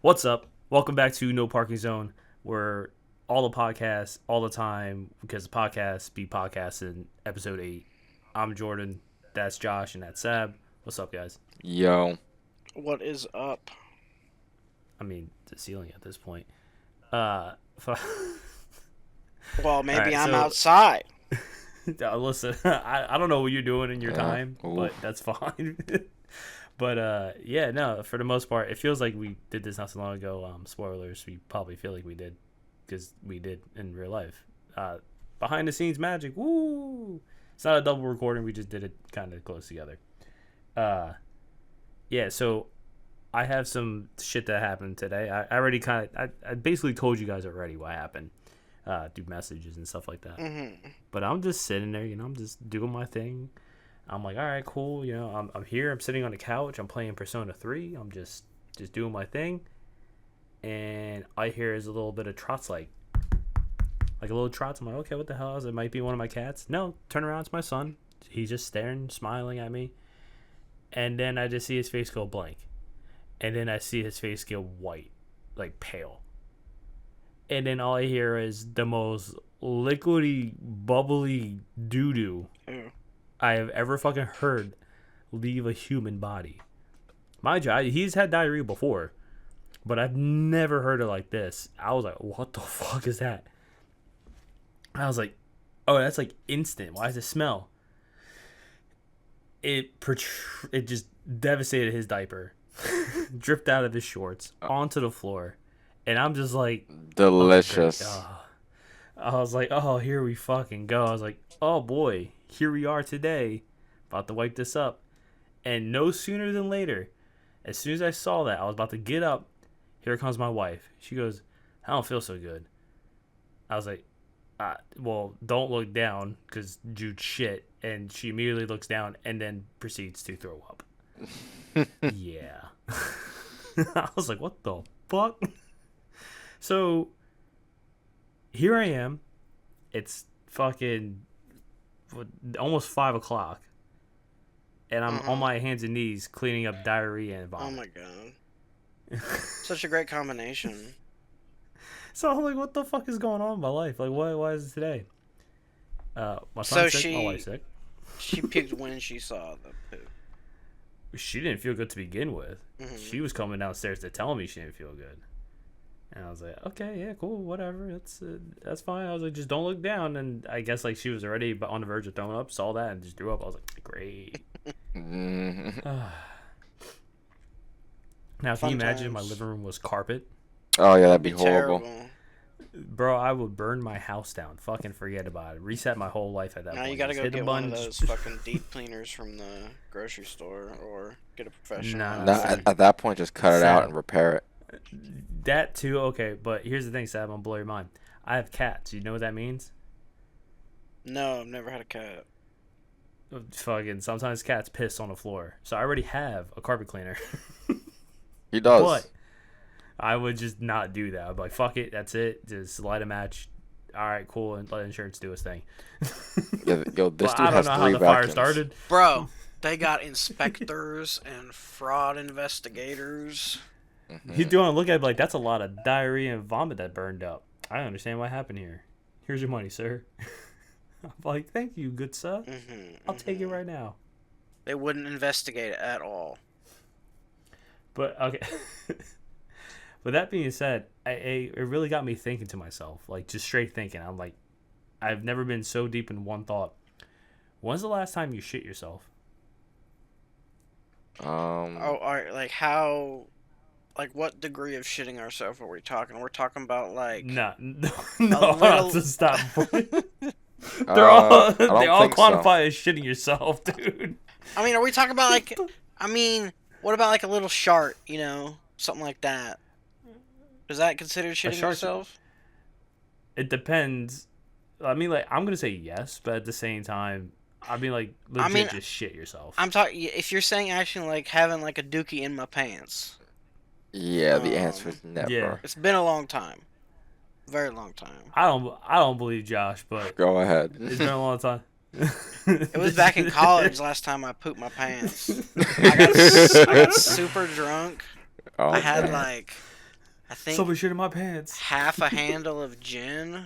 What's up? Welcome back to No Parking Zone, where all the podcasts, all the time, because the podcasts be podcasting, episode 8. I'm Jordan, that's Josh, and that's Sab. What's up, guys? Yo. What is up? I mean, the ceiling at this point. Uh, Well, maybe Alright, I'm so- outside. listen, I don't know what you're doing in your time, oof. but that's fine. But yeah, no, for the most part, it feels like we did this not so long ago. Spoilers, we probably feel like we did, because we did in real life. Behind the scenes magic, woo! It's not a double recording, we just did it kind of close together. Yeah, so I have some shit that happened today. I already I basically told you guys already what happened through messages and stuff like that. Mm-hmm. But I'm just sitting there, I'm just doing my thing. I'm like, all right, cool. I'm here. I'm sitting on the couch. I'm playing Persona 3. I'm just doing my thing. And I hear is a little bit of trots, like a little trots. I'm like, okay, what the hell is it? Might be one of my cats. No, turn around. It's my son. He's just staring, smiling at me. And then I just see his face go blank. And then I see his face get white, like pale. And then all I hear is the most liquidy, bubbly doo-doo I have ever fucking heard leave a human body. Mind you, he's had diarrhea before, but I've never heard it like this. I was like, what the fuck is that? I was like, oh, that's like instant. Why does it smell? It just devastated his diaper. Dripped out of his shorts onto the floor. And I'm just like, Delicious. I was like, oh, here we fucking go. I was like, oh boy, here we are today, about to wipe this up. And no sooner than later, as soon as I saw that, I was about to get up. Here comes my wife. She goes, I don't feel so good. I was like, well, don't look down, because Jude shit. And she immediately looks down and then proceeds to throw up. Yeah. I was like, what the fuck? So here I am. It's fucking almost 5 o'clock, and I'm on my hands and knees cleaning up diarrhea and Oh vomit. my god. Such a great combination. So I'm like, what the fuck is going on in my life? Like, why is it today? My So son's sick, my wife's sick. She puked when she saw the poop. She didn't feel good to begin with. Mhm. She was coming downstairs to tell me she didn't feel good. And I was like, okay, yeah, cool, whatever. That's fine. I was like, just don't look down. And I guess like she was already on the verge of throwing up, saw that, and just threw up. I was like, great. Now, can Fun you imagine if my times. living room was carpet? Oh yeah, that'd be Be horrible. terrible. Bro, I would burn my house down. Fucking forget about it. Reset my whole life at that Now point. you gotta Just go hit the get one of button, those just- fucking deep cleaners from the grocery store, or get a professional. Nah, No, Sam. at that point, just cut it out Sam. and repair it. That too, okay. But here's the thing, Sam. I'm gonna blow your mind. I have cats. You know what that means? No, I've never had a cat. Fucking sometimes cats piss on the floor. So I already have a carpet cleaner. He does. But I would just not do that. I'd be like, fuck it, that's it. Just light a match. All right, cool, and let insurance do its thing. Yo, this But dude I don't has know how 3 the fire vacuums. started. Bro, they got inspectors and fraud investigators. He's doing look at it like that's a lot of diarrhea and vomit that burned up. I don't understand what happened here. Here's your money, sir. I'm like, thank you, good sir. I'll take it right now. They wouldn't investigate it at all. But okay. But that being said, it really got me thinking to myself, like just straight thinking. I'm like, I've never been so deep in one thought. When's the last time you shit yourself? Oh, alright, like how, like what degree of shitting ourselves are we talking? We're talking about like No, no, little- to stop. They I don't all think so. quantify as shitting yourself, dude. I mean, are we talking about like, I mean, what about like a little shart, something like that? Is that considered shitting shart- yourself? It depends. I mean, like, I'm gonna say yes, but at the same time, I mean, like, legit, mean, just shit yourself. I'm talking. If you're saying actually like having like a dookie in my pants, Yeah, the answer is never. yeah. it's been a long time, very long time. I don't believe Josh, but Go ahead. it's been a long time. It was back in college last time I pooped my pants. I got super drunk. Oh, I had man. like I think Somebody shit in my pants. half a handle of gin.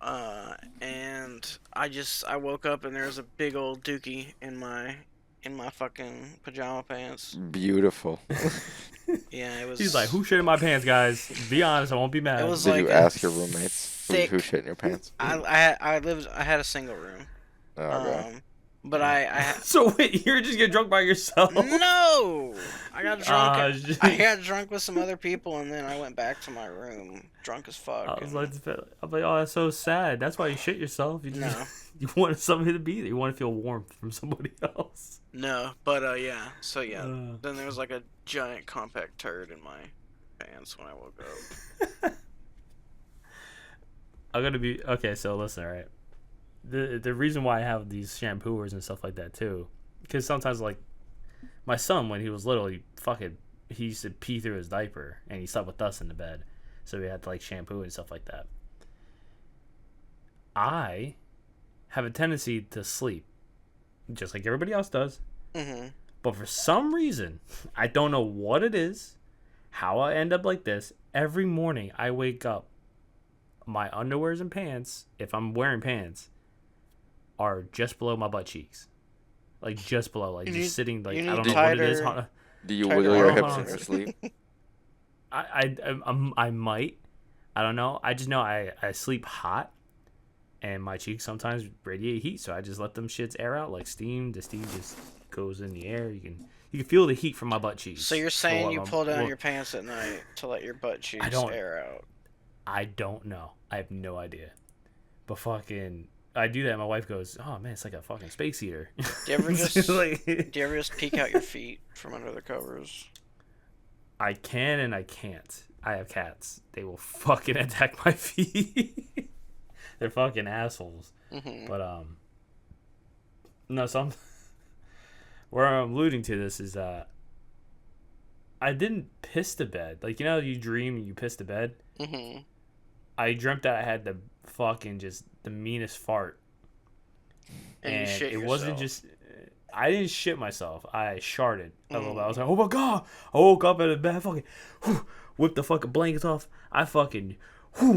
And I woke up and there was a big old dookie in my fucking pajama pants. Beautiful. Yeah, it was. He's like, who shit in my pants, guys? Be honest, I won't be mad. It was Did like you a ask your roommates thick. who shit in your pants? I had a single room. Oh, okay. But I So wait, you're just get drunk by yourself? no, I got drunk. Shit. I got drunk with some other people, and then I went back to my room, drunk as fuck. I'm like, oh, that's so sad. That's why you shit yourself. You No. you wanted somebody to be there. You want to feel warmth from somebody else. No, but yeah. So yeah, then there was like a giant compact turd in my pants when I woke up. I'm gonna be okay. So listen, all right. The reason why I have these shampooers and stuff like that too, because sometimes like my son when he was little, he used to pee through his diaper and he slept with us in the bed, so we had to like shampoo and stuff like that. I have a tendency to sleep, just like everybody else does. Mm-hmm. But for some reason, I don't know what it is, how I end up like this. Every morning I wake up, my underwears and pants, if I'm wearing pants, are just below my butt cheeks. Like just below, like just sitting like I don't know what it is. Do you wiggle your hips in your sleep? I might. I don't know. I just know I sleep hot, and my cheeks sometimes radiate heat, so I just let them shits air out like steam. The steam just goes in the air. You can feel the heat from my butt cheeks. So you're saying you pull down your pants at night to let your butt cheeks air out? I don't know. I have no idea. But fucking, I do that. And my wife goes, "Oh man, it's like a fucking space heater." Do you ever just peek out your feet from under the covers? I can and I can't. I have cats. They will fucking attack my feet. They're fucking assholes. Mm-hmm. But no. Where I'm alluding to this is I didn't piss the bed. Like you dream and you piss the bed. Mm-hmm. I dreamt that I had the fucking just the meanest fart. And you shit yourself. Wasn't just. I didn't shit myself. I sharted a little bit. I was like, oh my god! I woke up in the bed, fucking whipped the fucking blankets off. I fucking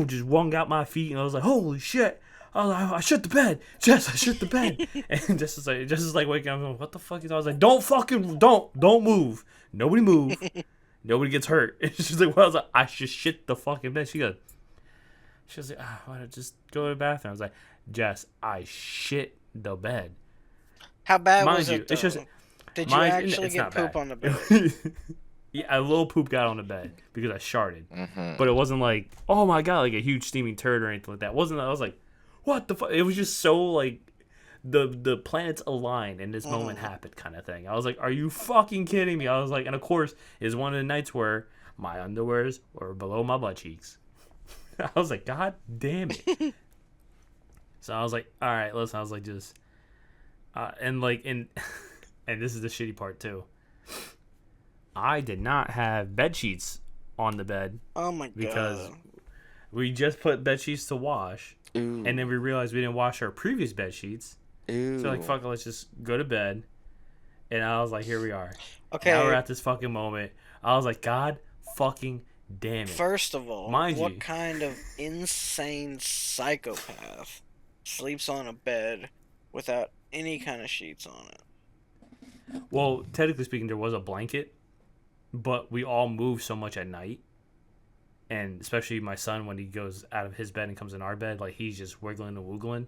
just wrung out my feet, and I was like, holy shit! I was like, I shit the bed. Jess, I shit the bed. And just is like waking up. I'm like, what the fuck is? I was like, don't move. Nobody move. Nobody gets hurt. And she's like, well, I was like, I just shit the fucking bed. She was like, why don't I just go to the bathroom? I was like, Jess, I shit the bed. How bad Mind was you, it, though? it's just, Did you actually get poop on the bed? Yeah, a little poop got on the bed because I sharted. Mm-hmm. But it wasn't like, oh my god, like a huge steaming turd or anything like that. I was like, what the fuck? It was just so like the planets align and this moment happened kind of thing. I was like, are you fucking kidding me? I was like, and of course, is one of the nights where my underwears were below my butt cheeks. I was like, god damn it. So I was like, all right, listen. I was like, just and this is the shitty part too. I did not have bed sheets on the bed. Oh my god. Because we just put bed sheets to wash. Ooh. And then we realized we didn't wash our previous bed sheets. Ooh. So like, fuck it, let's just go to bed. And I was like, here we are. Okay. Now we're at this fucking moment. I was like, god fucking damn it. First of all, Mind what you. kind of insane psychopath sleeps on a bed without any kind of sheets on it? Well, technically speaking, there was a blanket, but we all move so much at night. And especially my son, when he goes out of his bed and comes in our bed, like he's just wiggling and woogling.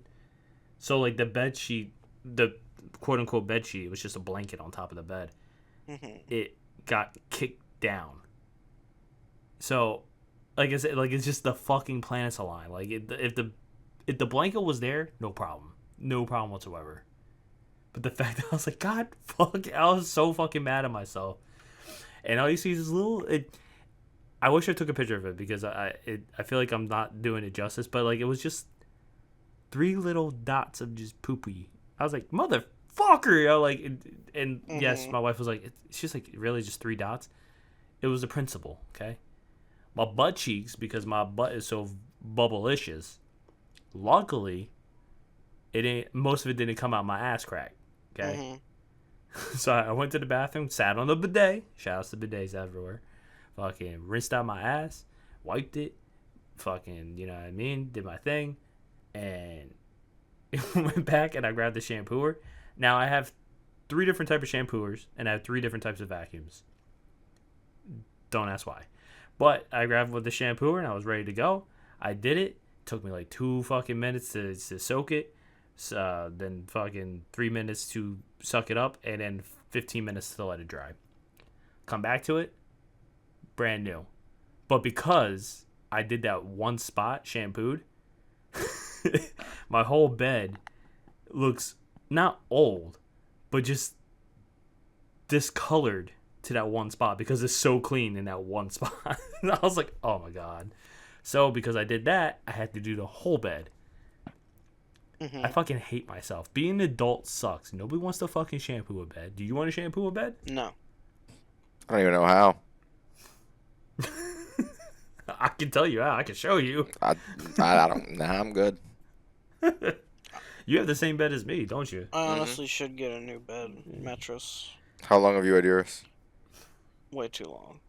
So like the bed sheet, the quote unquote bed sheet, was just a blanket on top of the bed. Mm-hmm. It got kicked down. So, like I said, like it's just the fucking planets align. Like if the blanket was there, no problem whatsoever. But the fact that I was like, god fuck, I was so fucking mad at myself. And all you see is this little. I wish I took a picture of it because I feel like I'm not doing it justice. But like it was just 3 little dots of just poopy. I was like, motherfucker, like, and yes, my wife was like, it's just like really just 3 dots. It was the principle, okay. My butt cheeks, because my butt is so bubblicious. Luckily, most of it didn't come out my ass crack, okay. So I went to the bathroom, sat on the bidet. Shout outs to bidets everywhere. fucking rinsed out my ass, wiped it, fucking, you know what I mean, did my thing, and went back and I grabbed the shampooer. Now I have 3 different types of shampooers and I have 3 different types of vacuums. Don't ask why. But I grabbed with the shampooer and I was ready to go. I did it. Took me like 2 fucking minutes to soak it. Then fucking 3 minutes to suck it up, and then 15 minutes to let it dry. Come back to it, brand new. But because I did that one spot shampooed, my whole bed looks not old, but just discolored to that one spot because it's so clean in that one spot. I was like, oh my god. So because I did that, I had to do the whole bed. I fucking hate myself. Being an adult sucks. Nobody wants to fucking shampoo a bed. Do you want to shampoo a bed? No. I don't even know how. I can tell you how. I can show you. I don't. Nah, I'm good. You have the same bed as me, don't you? I honestly should get a new bed mattress. How long have you had yours? Way too long.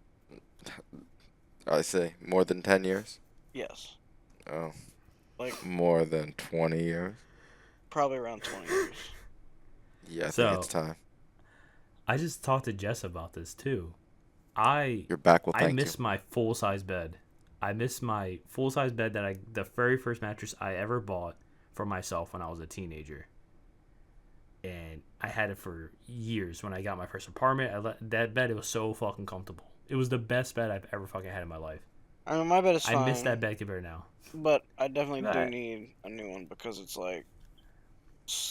I say more than 10 years. Yes. Oh, Like more than 20 years. probably around 20 years. Yeah, I So- think it's time. I just talked to Jess about this too. I You're back. Well, I thank miss you. my full size bed. I miss my full size bed that the very first mattress I ever bought for myself when I was a teenager. And I had it for years when I got my first apartment. That bed, it was so fucking comfortable. It was the best bed I've ever fucking had in my life. I mean, my bed is fine. I miss that bed compared to now. But I definitely do Right. need a new one because it's like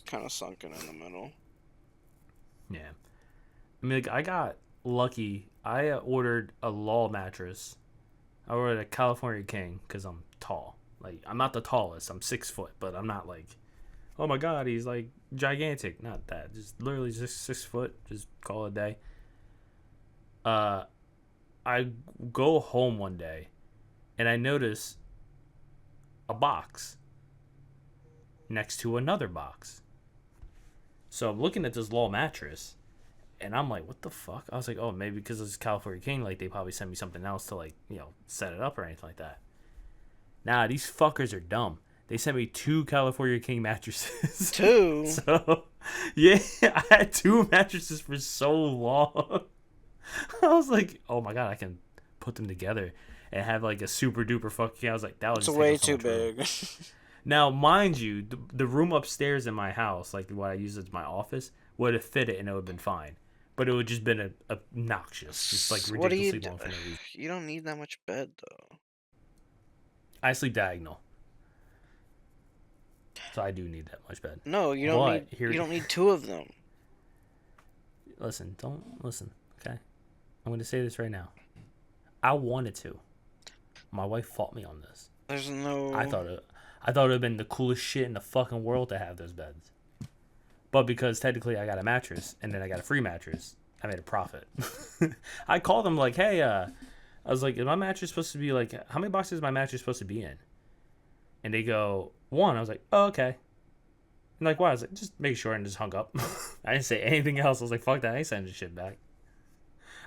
kind of sunken in the middle. Yeah. I mean, like, I got lucky. I ordered a Law mattress. I ordered a California King because I'm tall. Like, I'm not the tallest. I'm 6 foot, but I'm not like, oh my god, he's like gigantic. Not that. Just literally just 6 foot. Just call it a day. I go home one day, and I notice a box next to another box. So I'm looking at this Law mattress, and I'm like, what the fuck? I was like, oh, maybe because it's California King, like, they probably sent me something else to, like, you know, set it up or anything like that. Nah, these fuckers are dumb. They sent me 2 California King mattresses. 2? So, yeah, I had 2 mattresses for so long. I was like, oh my god, I can put them together and have, like, a super duper fucking... I was like, that was It's just way take up so too much room. big. Now, mind you, the room upstairs in my house, like what I use as my office, would have fit it and it would have been fine. But it would just been obnoxious. Just like What do you ridiculously do? long for no reason. You don't need that much bed though. I sleep diagonal. So I do need that much bed. No, you don't But need. here- You don't need 2 of them. Listen, don't listen, okay? I'm going to say this right now. I wanted to. My wife fought me on this. There's no. I thought it would have been the coolest shit in the fucking world to have those beds. But because technically I got a mattress and then I got a free mattress, I made a profit. I called them like, hey, I was like, is my mattress supposed to be like, how many boxes is my mattress supposed to be in? And they go, 1. I was like, oh, okay. And like, why? I was like, just make sure, and just hung up. I didn't say anything else. I was like, fuck that, I ain't sending this shit back.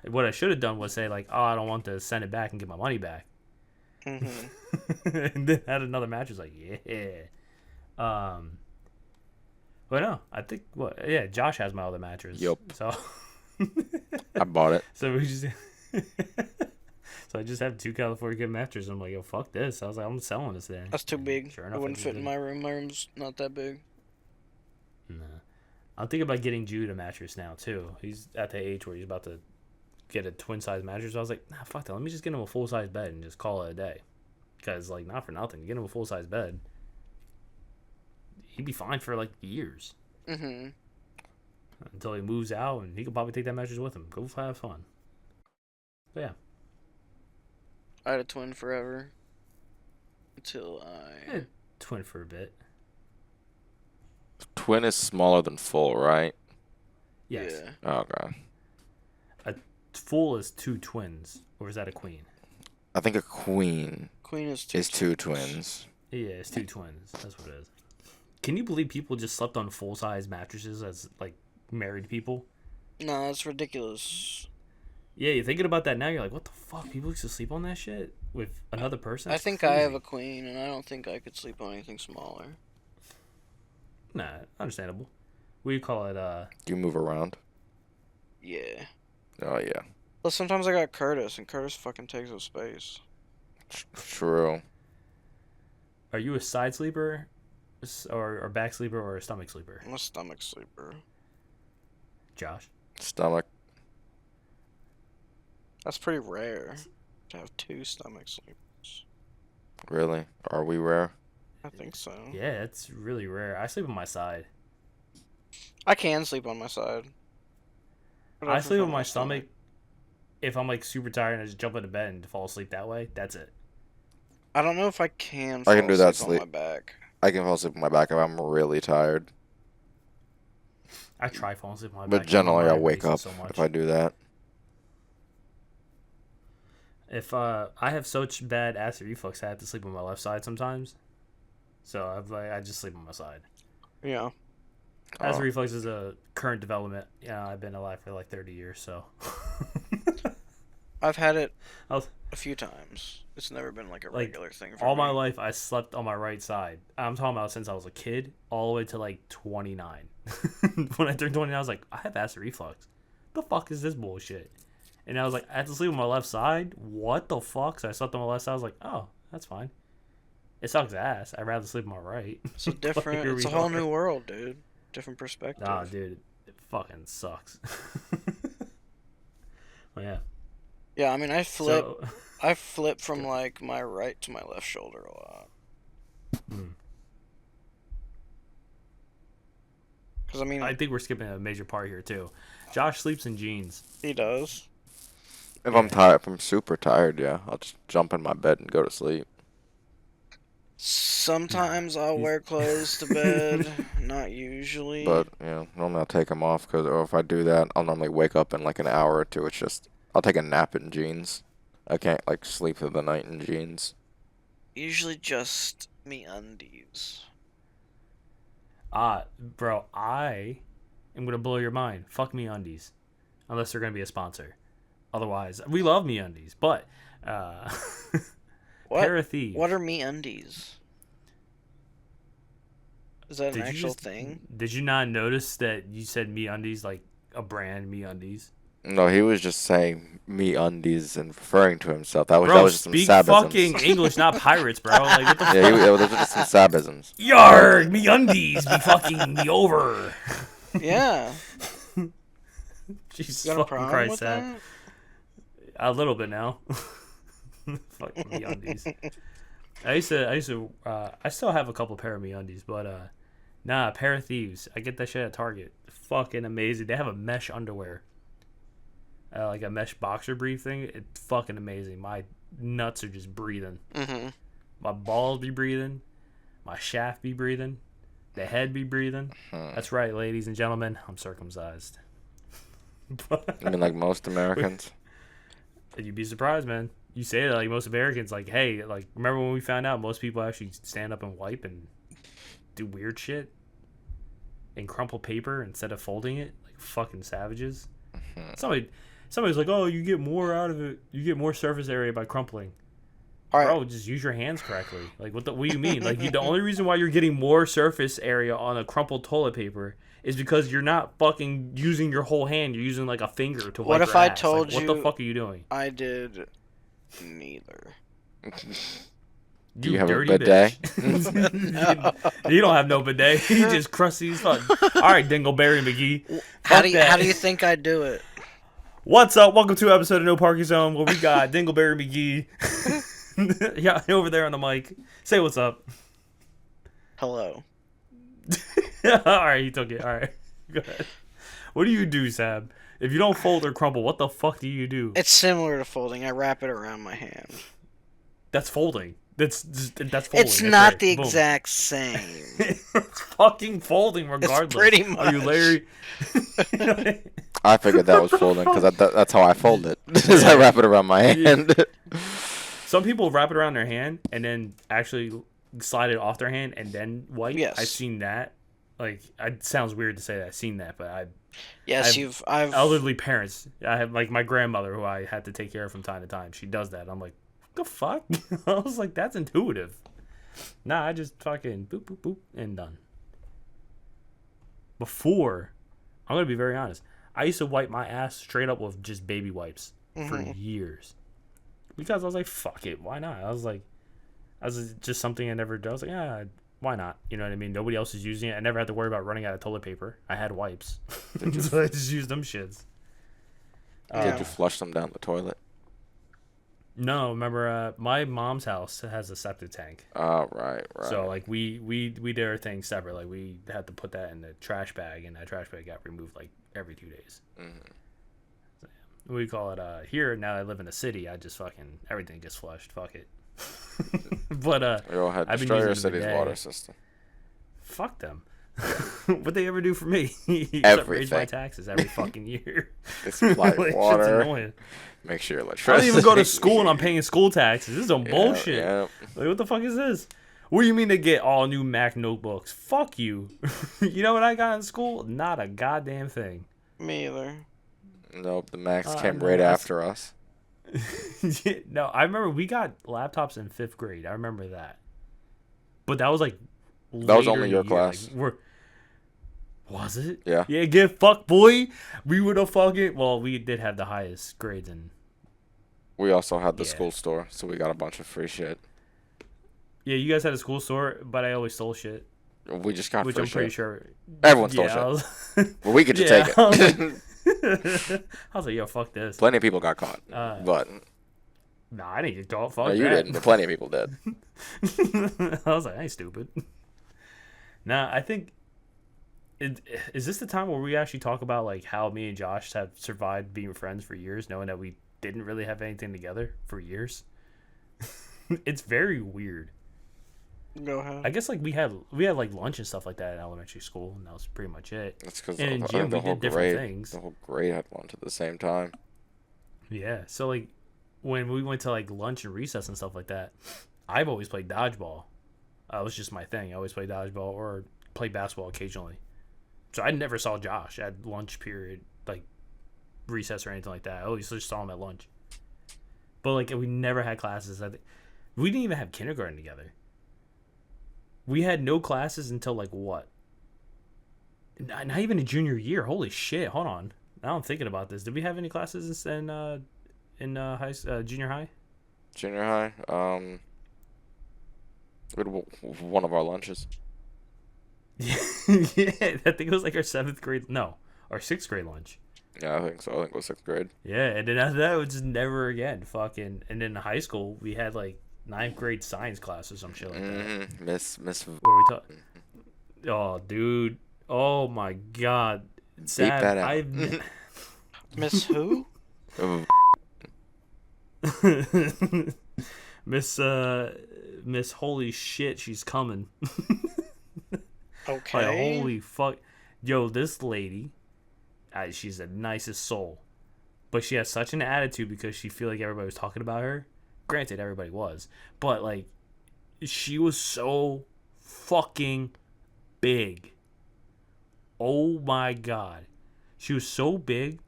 What I should have done was say like, oh, I don't want to send it back and get my money back. And then had another mattress like, yeah. But no, I think yeah, Josh has my other mattress. Yup. So I bought it. so we just so I just have 2 California King mattresses. I'm like, yo, fuck this. I was like, I'm selling this thing. That's too And big. Sure It enough, wouldn't just fit in did. my room. My room's not that big. Nah. I'm thinking about getting Jude a mattress now too. He's at the age where he's about to get a twin size mattress. I was like, nah, fuck that. Let me just get him a full size bed and just call it a day. Because like, not for nothing, get him a full size bed. He'd be fine for like years until he moves out, and he could probably take that mattress with him. Go have fun. But yeah, I had a twin forever. Until I. twin for a bit. Twin is smaller than full, right? Yes, Yeah. Oh god. full is 2 twins, or is that a queen? I think a queen Queen is 2. is 2 twins. Yeah, it's 2 twins. That's what it is. Can you believe people just slept on full size mattresses as like married people? No, that's ridiculous. Yeah, you're thinking about that now. You're like, what the fuck? People used to sleep on that shit with another person. I That's think crazy. I have a queen, and I don't think I could sleep on anything smaller. Nah, understandable. What do you call it? You move around. Yeah. Oh yeah, Plus, sometimes I got Curtis, and Curtis fucking takes up space. true. Are you a side sleeper, or back sleeper, or a stomach sleeper? I'm a stomach sleeper. Josh. Stomach. That's pretty rare to have 2 stomach sleepers. Really? Are we rare? I think so. Yeah, it's really rare. I sleep on my side. I can sleep on my side. But I sleep prefer on my stomach if I'm like super tired and I just jump into bed and fall asleep that way. That's it. I don't know if I can I fall can do that asleep on sleep. my back. I can fall asleep on my back if I'm really tired. I try falling asleep on my But back. generally, My I'll mind wake races up so much. if I do that. If I have such bad acid reflux, I have to sleep on my left side sometimes. So I just sleep on my side. Yeah. Acid Oh. reflux is a current development. Yeah, I've been alive for like 30 years, so. I've had it I'll- a few times. It's never been like a Like, regular thing for all me. my life, I slept on my right side. I'm talking about since I was a kid, all the way to like 29. When I turned 29, I was like, I have acid reflux. The fuck is this bullshit? And I was like, I had to sleep on my left side. What the fuck? So I slept on my left side. I was like, oh, that's fine. It sucks ass. I'd rather sleep on my right. It's a different. Here It's we a whole are. new world, dude. Different perspective. Nah, dude, it fucking sucks. Well, yeah. Yeah, I mean, I flip. So, I flip from like my right to my left shoulder a lot. Because I mean, I think we're skipping a major part here too. Josh sleeps in jeans. he does. If I'm tired, if I'm super tired, yeah, I'll just jump in my bed and go to sleep. Sometimes I'll he's- wear clothes to bed. Not usually. But normally I'll take them off or if I do that, I'll normally wake up in like an hour or two. It's just I'll take a nap in jeans. I can't like sleep through the night in jeans. Usually just me undies. Bro, I am gonna blow your mind. Fuck me undies, unless they're gonna be a sponsor. Otherwise, we love me undies, but What? pair of thieves. What are me undies? Is that an Did you actual just- thing? Did you not notice that you said me undies like a brand me undies? No, he was just saying me undies and referring to himself. That was Bro, just some speak sabisms. fucking English, not pirates, bro. Like what the fuck? Yeah, those are just some sabisms. Yarg, me undies be fucking me over. Yeah. Jesus You got a fucking problem Christ, with Zach. that? A little bit now. Fucking me undies. I still have a couple pair of me undies, but nah, pair of thieves. I get that shit at Target. Fucking amazing. They have a mesh underwear. Like a mesh boxer brief thing. It's fucking amazing. My nuts are just breathing. Mm-hmm. My balls be breathing. My shaft be breathing. The head be breathing. That's right, ladies and gentlemen. I'm circumcised. I mean, like most Americans. You'd be surprised, man. You say that like most Americans, like, hey, like, remember when we found out most people actually stand up and wipe and do weird shit and crumple paper instead of folding it, like fucking savages. Somebody's like, oh, you get more out of it. You get more surface area by crumpling. All right. Bro, just use your hands correctly. Like, what do you mean? Like, the only reason why you're getting more surface area on a crumpled toilet paper is because you're not fucking using your whole hand. You're using like a finger to wipe What if your I ass. told Like, what the you- fuck are you doing? I did neither. Do you have a dirty bidet? bitch. You don't have no bidet. You just crusty as fuck. All right, Dingleberry McGee. How Fuck do you, that. how do you think I do it? What's up? Welcome to an episode of No Parking Zone where we got Dingleberry McGee. Yeah, over there on the mic. Say what's up. Hello. All right, he took it. All right. Go ahead. What do you do, Sab? If you don't fold or crumple, what the fuck do you do? It's similar to folding. I wrap it around my hand. That's folding. That's folding. It's That's not right. the Boom. exact same. It's fucking folding regardless. pretty Are you much. Larry? I figured that was folding because that's how I fold it. Is I wrap it around my hand. Some people wrap it around their hand and then actually slide it off their hand and then wipe. Yes. I've seen that. Like, it sounds weird to say that I've seen that, but I Yes, have I've elderly parents. I have like my grandmother who I had to take care of from time to time. She does that. I'm like, what the fuck? I was like, that's intuitive. Nah, I just fucking boop boop boop and done. Before, I'm gonna be very honest. I used to wipe my ass straight up with just baby wipes for mhm. years because I was like, fuck it, why not? I was just something I never did. I was like, yeah, why not? You know what I mean? Nobody else is using it. I never had to worry about running out of toilet paper. I had wipes, Did you so I just used them shits. did Yeah. you flush them down the toilet? No, remember, my mom's house has a septic tank. Oh, right. So like we did our thing separate. Like we had to put that in the trash bag, and that trash bag got removed like every 2 days. We call it here. Now I live in the city. I just fucking everything gets flushed. Fuck it. But We all had to I've been destroy using your them city's today. water system. Fuck them. What they ever do for me? Except raise my Everything. taxes every fucking year. They supply Like, shit's water. annoying. Make sure your I electricity. don't even go to school and I'm paying school taxes. This is some Yeah, bullshit. yeah. Like, what the fuck is this? What do you mean to get all new Mac notebooks? Fuck you. You know what I got in school? Not a goddamn thing. Me either. Nope, the Max came No, right that's- after us. No, I remember we got laptops in 5th grade. I remember that. But that was like That was later only in your the year. class. Like, was it? Yeah. Yeah, get fucked, boy. We would have fucking. Well, we did have the highest grades in. We also had the Yeah. school store, so we got a bunch of free shit. Yeah, you guys had a school store, but I always stole shit, We just got which free I'm pretty shit. sure. Everyone stole Yeah, shit. I was, Well, we could just Yeah, take I was it. I was like, yo, fuck this. Plenty of people got caught, but Nah, I didn't get caught. Fuck no, you that. didn't. But plenty of people did. I was like, I ain't stupid. Nah, I think. Is this the time where we actually talk about like how me and Josh have survived being friends for years, knowing that we didn't really have anything together for years? It's very weird. Go ahead. I guess like we had like lunch and stuff like that in elementary school, and that was pretty much it. That's because And in the gym, we whole did different grade, things. the whole grade had lunch at the same time. Yeah, so like when we went to like lunch and recess and stuff like that, I've always played dodgeball. It was just my thing. I always played dodgeball or play basketball occasionally. So I never saw Josh at lunch period, like recess or anything like that. I always just saw him at lunch. But like we never had classes. We didn't even have kindergarten together. We had no classes until like what? Not even a junior year. Holy shit! Hold on. Now I'm thinking about this. Did we have any classes in junior high? Junior high, we had one of our lunches. Yeah, I think it was like our 7th grade. No, our 6th grade lunch. Yeah, I think so. I think it was 6th grade. Yeah, and then after that, it was just never again. Fucking. And then in high school, we had like 9th grade science class or some shit like that. Miss. Where we talk. Oh, dude. Oh my god. Sad. that out. I've. Miss who? Miss holy shit, she's coming. Okay. Like, holy fuck. Yo, this lady, she's the nicest soul. But she has such an attitude because she feel like everybody was talking about her. Granted, everybody was. But, like, she was so fucking big. Oh, my God. She was so big.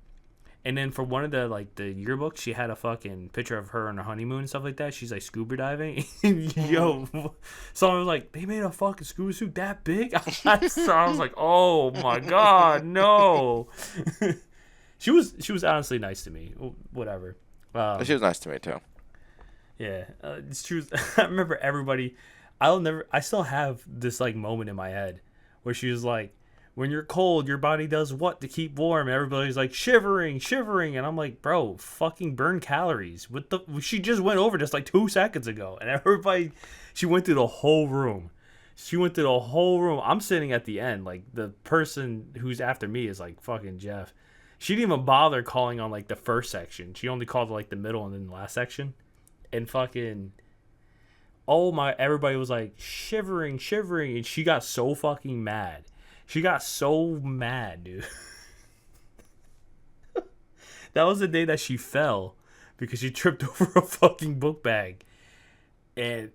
And then for one of the like the yearbooks, she had a fucking picture of her on her honeymoon and stuff like that. She's like scuba diving. Yo, someone was like, they made a fucking scuba suit that big. So I was like, oh my god, no. She was honestly nice to me. Whatever. She was nice to me too. Yeah, she was. I remember everybody. I still have this like moment in my head where she was like, when you're cold, your body does what to keep warm? Everybody's like shivering, and I'm like, bro, fucking burn calories. What the? She just went over just like 2 seconds ago, and everybody, she went through the whole room. I'm sitting at the end, like the person who's after me is like fucking Jeff. She didn't even bother calling on like the first section. She only called like the middle and then the last section, and fucking. Oh my! Everybody was like shivering, and she got so fucking mad. She got so mad, dude. That was the day that she fell because she tripped over a fucking book bag. And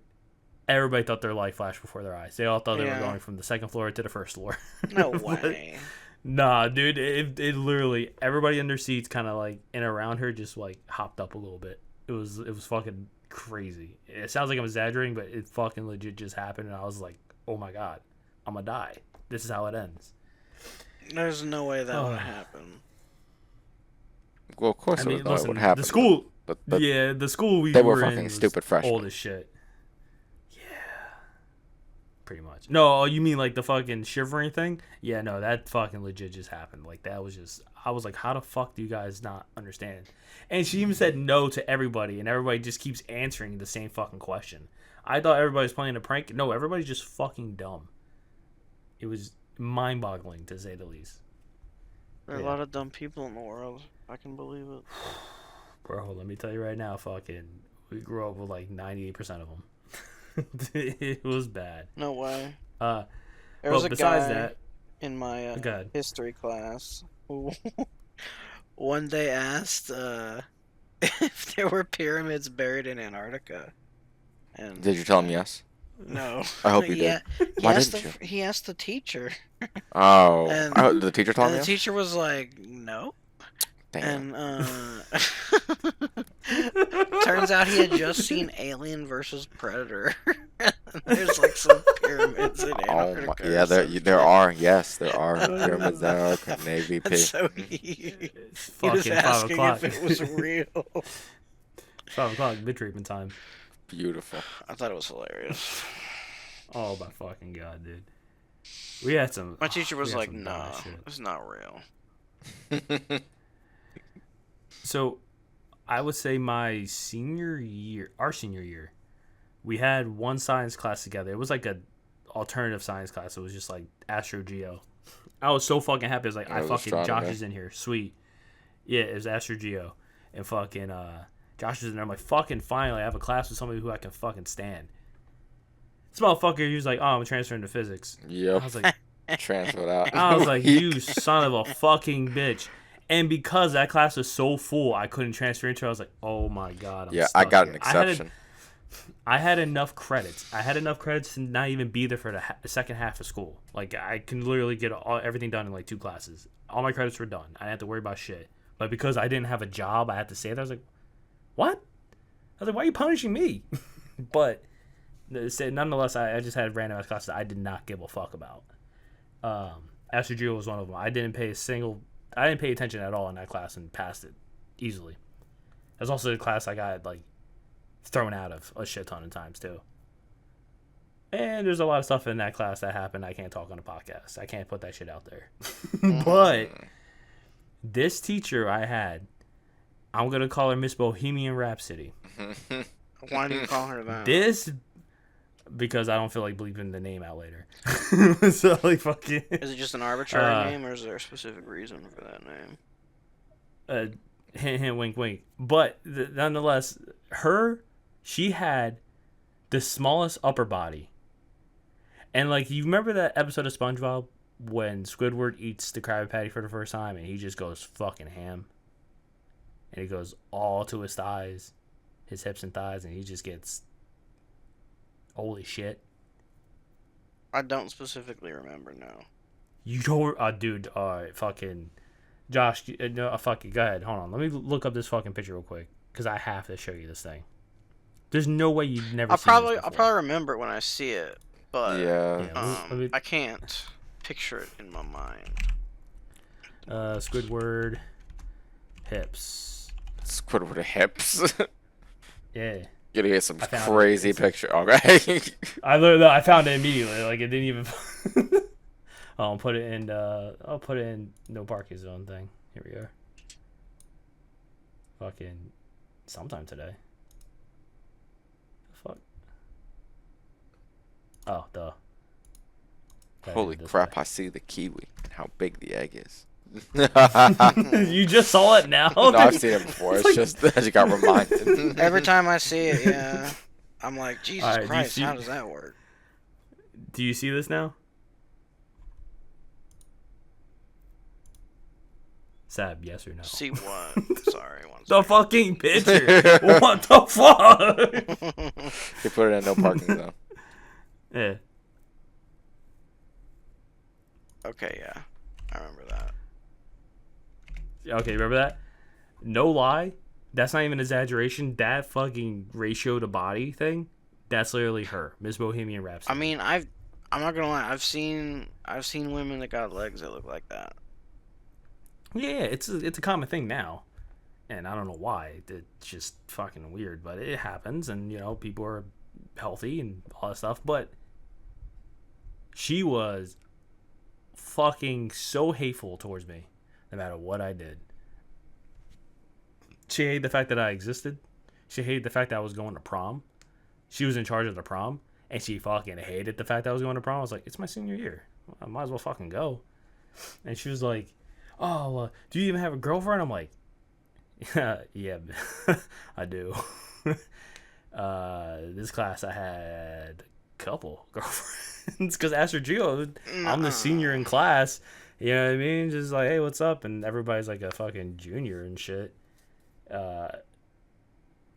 everybody thought their light flashed before their eyes. They all thought they were Yeah. going from the second floor to the first floor. No But, way. nah, dude, it literally, everybody in their seats kind of like in around her just like hopped up a little bit. It was fucking crazy. It sounds like I'm exaggerating, but it fucking legit just happened, and I was like, oh my god, I'm gonna die. This is how it ends. There's no way that Oh. would happen. Well, of course I it mean, would, know it listen, would happen. the school, But yeah, the school we they were were fucking in was stupid freshmen. old as shit. Yeah, pretty much. No, you mean like the fucking shivering thing? Yeah, no, that fucking legit just happened. Like that was just, I was like, how the fuck do you guys not understand? And she even said no to everybody, and everybody just keeps answering the same fucking question. I thought everybody was playing a prank. No, everybody's just fucking dumb. It was mind-boggling to say the least. There are Yeah. a lot of dumb people in the world. I can believe it. Bro, let me tell you right now, fucking, we grew up with like 98% of them. It was bad. No way. There There was but a besides guy that, in my go ahead. history class who one day asked if there were pyramids buried in Antarctica. And Did you tell him yes? No. I hope you Yeah, did. he Why asked didn't you? He asked the teacher, Oh, And- did the teacher tell and him the yes? teacher was like, "No." Damn. And turns out he had just seen Alien versus Predator. There's like some pyramids in Oh Antarctica. my, or yeah, some there shit. are. Yes, there are pyramids in Antarctica. Navy P. And so he It's was fucking 5 asking o'clock. if it was real. 5 o'clock, mid-treatment time. Beautiful. I thought it was hilarious. Oh my fucking god, dude. We had some. My teacher was we had like, some "Nah, dumb shit. it's not real." So, I would say my senior year, our senior year, we had one science class together. It was like a alternative science class. It was just like Astro Geo. I was so fucking happy. I was like, Yeah, I it was fucking Josh astronomy. is in here, sweet. Yeah, it was Astro Geo, and fucking Josh is in there. I'm like, fucking finally, I have a class with somebody who I can fucking stand. This motherfucker, he was like, oh, I'm transferring to physics. I Yep. was like, Transfer it out. I was like, you son of a fucking bitch. And because that class was so full, I couldn't transfer into it. I was like, oh my god, I'm Yeah, stuck I got here. an exception. I had enough credits. I had enough credits to not even be there for the second half of school. Like, I can literally get everything done in like 2 classes. All my credits were done. I didn't have to worry about shit. But because I didn't have a job, I had to stay there. I was like, what? I was like, why are you punishing me? But nonetheless, I just had random ass classes I did not give a fuck about. Astro Geo was one of them. I didn't pay attention at all in that class and passed it easily. It was also the class I got like thrown out of a shit ton of times too. And there's a lot of stuff in that class that happened I can't talk on the podcast. I can't put that shit out there. But this teacher I had, I'm gonna call her Miss Bohemian Rhapsody. Why do you call her that? This because I don't feel like bleeping the name out later. So like fucking Is it just an arbitrary name, or is there a specific reason for that name? hint hint wink wink. But nonetheless, she had the smallest upper body. And like, you remember that episode of SpongeBob when Squidward eats the Krabby Patty for the first time and he just goes fucking ham? And he goes all to his thighs, his hips and thighs, and he just gets holy shit. I don't specifically remember, no. You don't, dude, fucking Josh, no, fuck it, go ahead, hold on, let me look up this fucking picture real quick, because I have to show you this thing. There's no way you've never I'll seen probably this I'll before. probably remember it when I see it, but Yeah. let me- I can't picture it in my mind. Squidward hips. Squidward hips. Yeah. Gonna get some I found it. crazy It's- picture. Okay. I found it immediately. Like, it didn't even. I'll put it in. I'll put it in no parking zone thing. Here we go. Fucking sometime today. The fuck. Oh, duh. Gotta Holy do it this crap! I see the kiwi and how big the egg is. way. You just saw it now. No, I've seen it before. It's just I just got reminded. Every time I see it, yeah, I'm like, Jesus Alright, do you Christ, see- how does that work? Do you see this now? Sab, yes or no? See what? Sorry, one The second. fucking picture. What the fuck? They put it in no parking zone. Yeah. Okay, yeah. I remember that. Okay, remember that? No lie, that's not even exaggeration. That fucking ratio to body thing, that's literally her, Miss Bohemian I Rhapsody. mean, I'm not gonna lie. I've seen women that got legs that look like that. Yeah, it's a common thing now, and I don't know why. It's just fucking weird, but it happens, and people are healthy and all that stuff. But she was fucking so hateful towards me, no matter what I did. She hated the fact that I existed. She hated the fact that I was going to prom. She was in charge of the prom, and she fucking hated the fact that I was going to prom. I was like, it's my senior year. I might as well fucking go. And she was like, oh, do you even have a girlfriend? I'm like, yeah, I do. This class I had a couple girlfriends because after Geo, I'm the senior in class. You know what I mean? Just like, hey, what's up? And everybody's like a fucking junior and shit.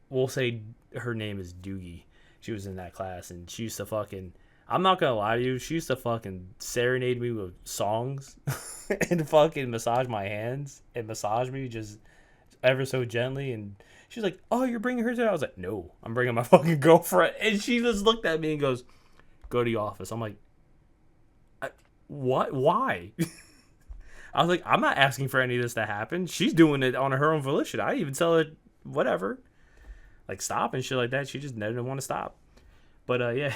We'll say her name is Doogie. She was in that class, and she used to fucking. I'm not gonna lie to you. She used to fucking serenade me with songs, and fucking massage my hands and massage me just ever so gently. And she's like, "Oh, you're bringing her today?" I was like, "No, I'm bringing my fucking girlfriend." And she just looked at me and goes, "Go to the office." I'm like, "What? Why?" I was like, "I'm not asking for any of this to happen. She's doing it on her own volition. I even tell her whatever, like stop and shit like that. She just didn't want to stop." But yeah.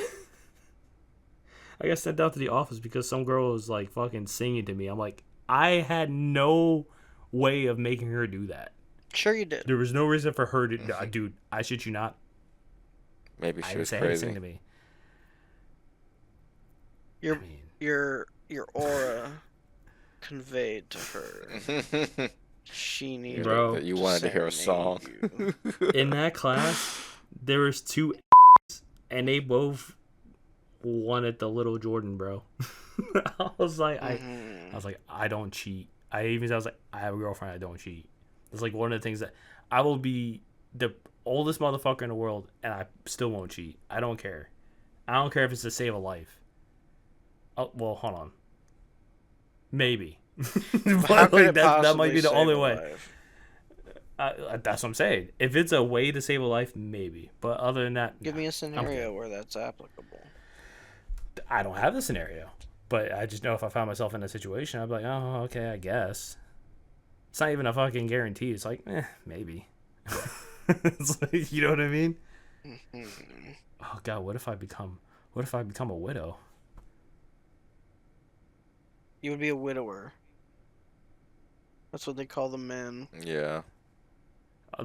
I got sent out to the office because some girl was like fucking singing to me. I'm like, I had no way of making her do that. Sure you did. There was no reason for her to. Dude, I shit you not. Maybe she I was say, hey, crazy. sing to me. Your aura conveyed to her. She needed. Bro, that you wanted to hear a song. In that class, there was two, and they both wanted the little Jordan, bro. I was like, I don't cheat. I was like, I have a girlfriend. I don't cheat. It's like one of the things that I will be the oldest motherfucker in the world, and I still won't cheat. I don't care. I don't care if it's to save a life. Oh, well, hold on. Maybe. But like, that might be the only way. That's what I'm saying. If it's a way to save a life, maybe. But other than that, Give me a scenario where that's applicable. I don't have the scenario, but I just know if I found myself in a situation, I'd be like, oh, okay, I guess. It's not even a fucking guarantee. It's like, maybe. It's like, you know what I mean? Oh God, what if I become a widow? You would be a widower. That's what they call the men. Yeah.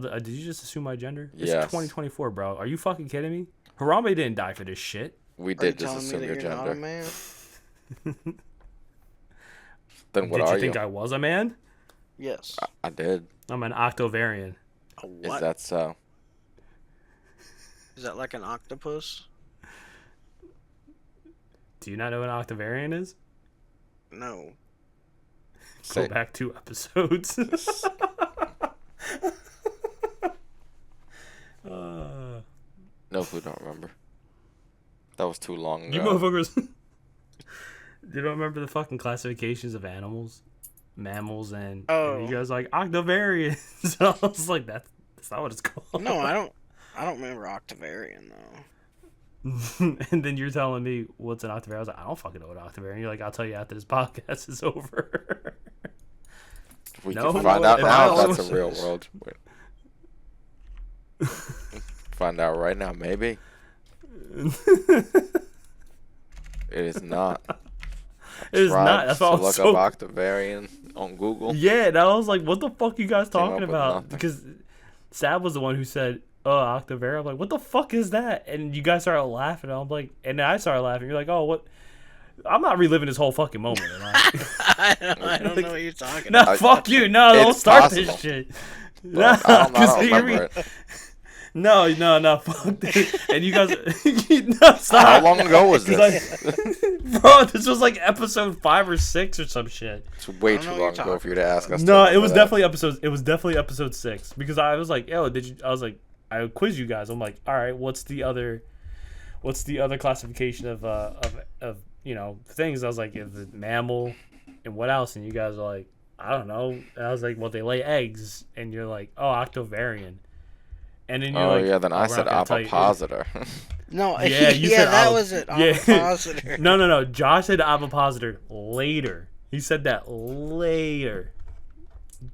Did you just assume my gender? Yes. It's 2024, bro. Are you fucking kidding me? Harambe didn't die for this shit. We Are you did just telling me assume that your you're not a gender. man? Then what Did are you think I was a man? Yes. I did. I'm an octovarian. A Is what? that so? Is that like an octopus? Do you not know what an octovarian is? No. Go back 2 episodes. No clue, don't remember. That was too long ago. You motherfuckers. You don't remember the fucking classifications of animals? Mammals and you guys like octovarians. I was like, that's not what it's called. No, I don't remember octavarian though. And then you're telling me what's an octavarian. I was like, I don't fucking know what octavarian. You're like, I'll tell you after this podcast is over. We No? can find out If now I if that's a real world. Find out right now, maybe. It is not. It is not. That's all. Look up octavarian on Google. Yeah, and I was like, what the fuck you guys talking with about? nothing. Because Sab was the one who said, octavarian. I'm like, what the fuck is that? And you guys started laughing. I'm like, and then I started laughing. You're like, oh, what? I'm not reliving this whole fucking moment. Am I? I don't know what you're talking No, about. fuck you. No, don't It's start possible. this shit. But I don't remember it. No, fuck that. And you guys, no, stop. How long ago was 'Cause this? Bro, this was like episode 5 or 6 or some shit. It's way I don't too know long what you're ago for you to ask us. No, to it was remember definitely episode 6 because I was like, yo, I was like, I quiz you guys. I'm like, all right, what's the other what's the other classification of things? I was like, is it mammal, and what else? And you guys are like, I don't know. And I was like, well, they lay eggs, and you're like, oh, octovarian. And then you're Oh like, yeah, then oh, I we're said not gonna tell you. ovipositor. No, Yeah, you yeah, said that was it. yeah. Ovipositor. No. Josh said ovipositor later. He said that later.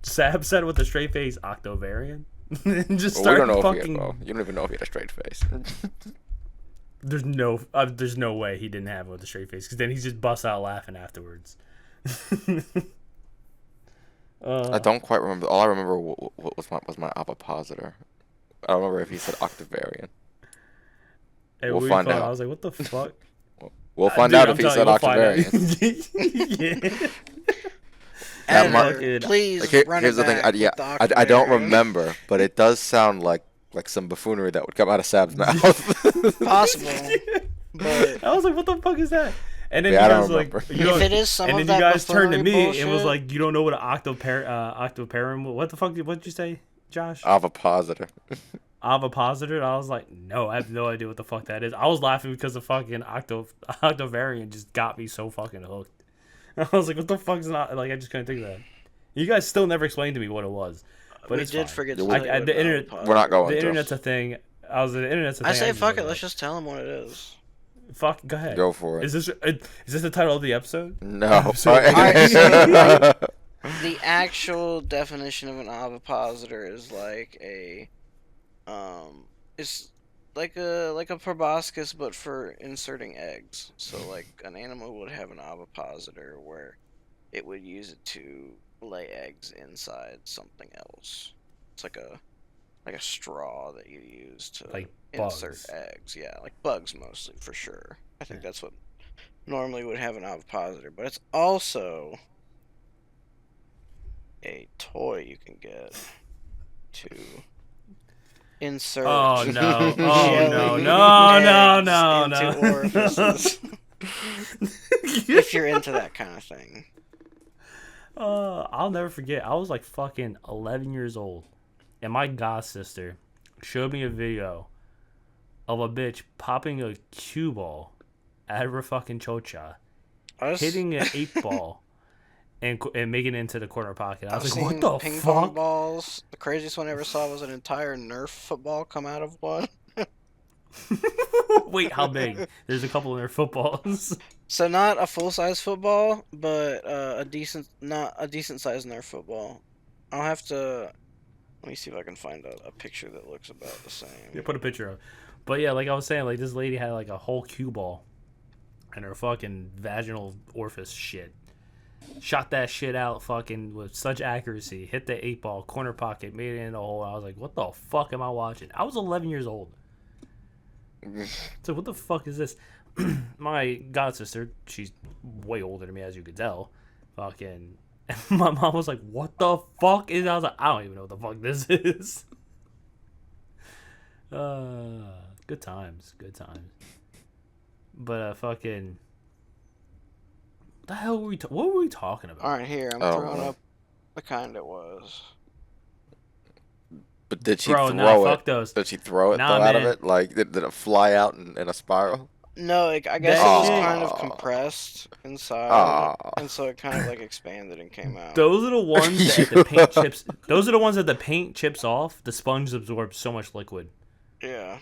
Sab said with a straight face, octovarian. And just Well, we started don't know fucking. you don't even know if he had a straight face. There's no way he didn't have it with a straight face, because then he just busts out laughing afterwards. I don't quite remember. All I remember was my ovipositor. I don't remember if he said octavarian. Hey, We'll what find you call it? out. I was like, what the fuck? We'll find Dude, out I'm if he telling said you, we'll find out. octavarian. Yeah. That Editor, please run here's it the thing. back. Yeah, with the I don't octavarian. remember, but it does sound like some buffoonery that would come out of Sab's mouth. Possible, but I was like, what the fuck is that? And then Yeah, I you don't guys like, remember. you know, if it is some and of then you that guys turned to buffoonery me bullshit, and was like, you don't know what an octoparum? What the fuck? What'd you say, Josh? Ovipositor. Ovipositor? I was like, no, I have no idea what the fuck that is. I was laughing because the fucking octovarian just got me so fucking hooked. I was like, what the fuck's not? Like, I just couldn't think of that. You guys still never explained to me what it was. But we it's did fine. forget to Yeah, tell you the what internet- ovipositor We're not going The to. internet's a thing. The internet's a thing. I say just fuck look it. Let's up. just tell him what it is. Fuck. Go ahead. Go for it. Is this the title of the episode? No. Alright, so, the actual definition of an ovipositor is like it's like a proboscis, but for inserting eggs. So like an animal would have an ovipositor where it would use it to lay eggs inside something else. It's like a straw that you use to Like insert bugs. eggs. Yeah, like bugs mostly, for sure. I think that's what normally would have an ovipositor, but it's also a toy you can get to insert. Oh no! Oh jelly no! eggs No! into orifices. If you're into that kind of thing. I'll never forget. I was like fucking 11 years old, and my god sister showed me a video of a bitch popping a cue ball out of her fucking chocha, hitting an 8-ball, and making it into the corner pocket. I was I've like, what seen the ping pong fuck? balls. The craziest one I ever saw was an entire Nerf football come out of one. Wait, how big? There's a couple in their footballs. So not a full size football, but not a decent size Nerf football. I'll have to. Let me see if I can find a picture that looks about the same. Yeah, put a picture up. But yeah, like I was saying, like this lady had like a whole cue ball in her fucking vaginal orifice shit. Shot that shit out fucking with such accuracy. Hit the 8-ball, corner pocket, made it in the hole. I was like, what the fuck am I watching? I was 11 years old. So what the fuck is this? My god sister, she's way older than me, as you could tell. Fucking, my mom was like, "What the fuck is?" I was like, "I don't even know what the fuck this is." Good times. But fucking, what the hell were we? What were we talking about? All right, here I'm throwing up the kind it was. But did she Bro, throw nah, it? fuck those. Did she throw it Nah, though out of man. it? Like did it fly out in a spiral? No, I guess it That was shit- kind of compressed inside, Aw. and so it kind of like expanded and came out. Those are the ones that the paint chips. Those are the ones that the paint chips off. The sponge absorbs so much liquid. Yeah.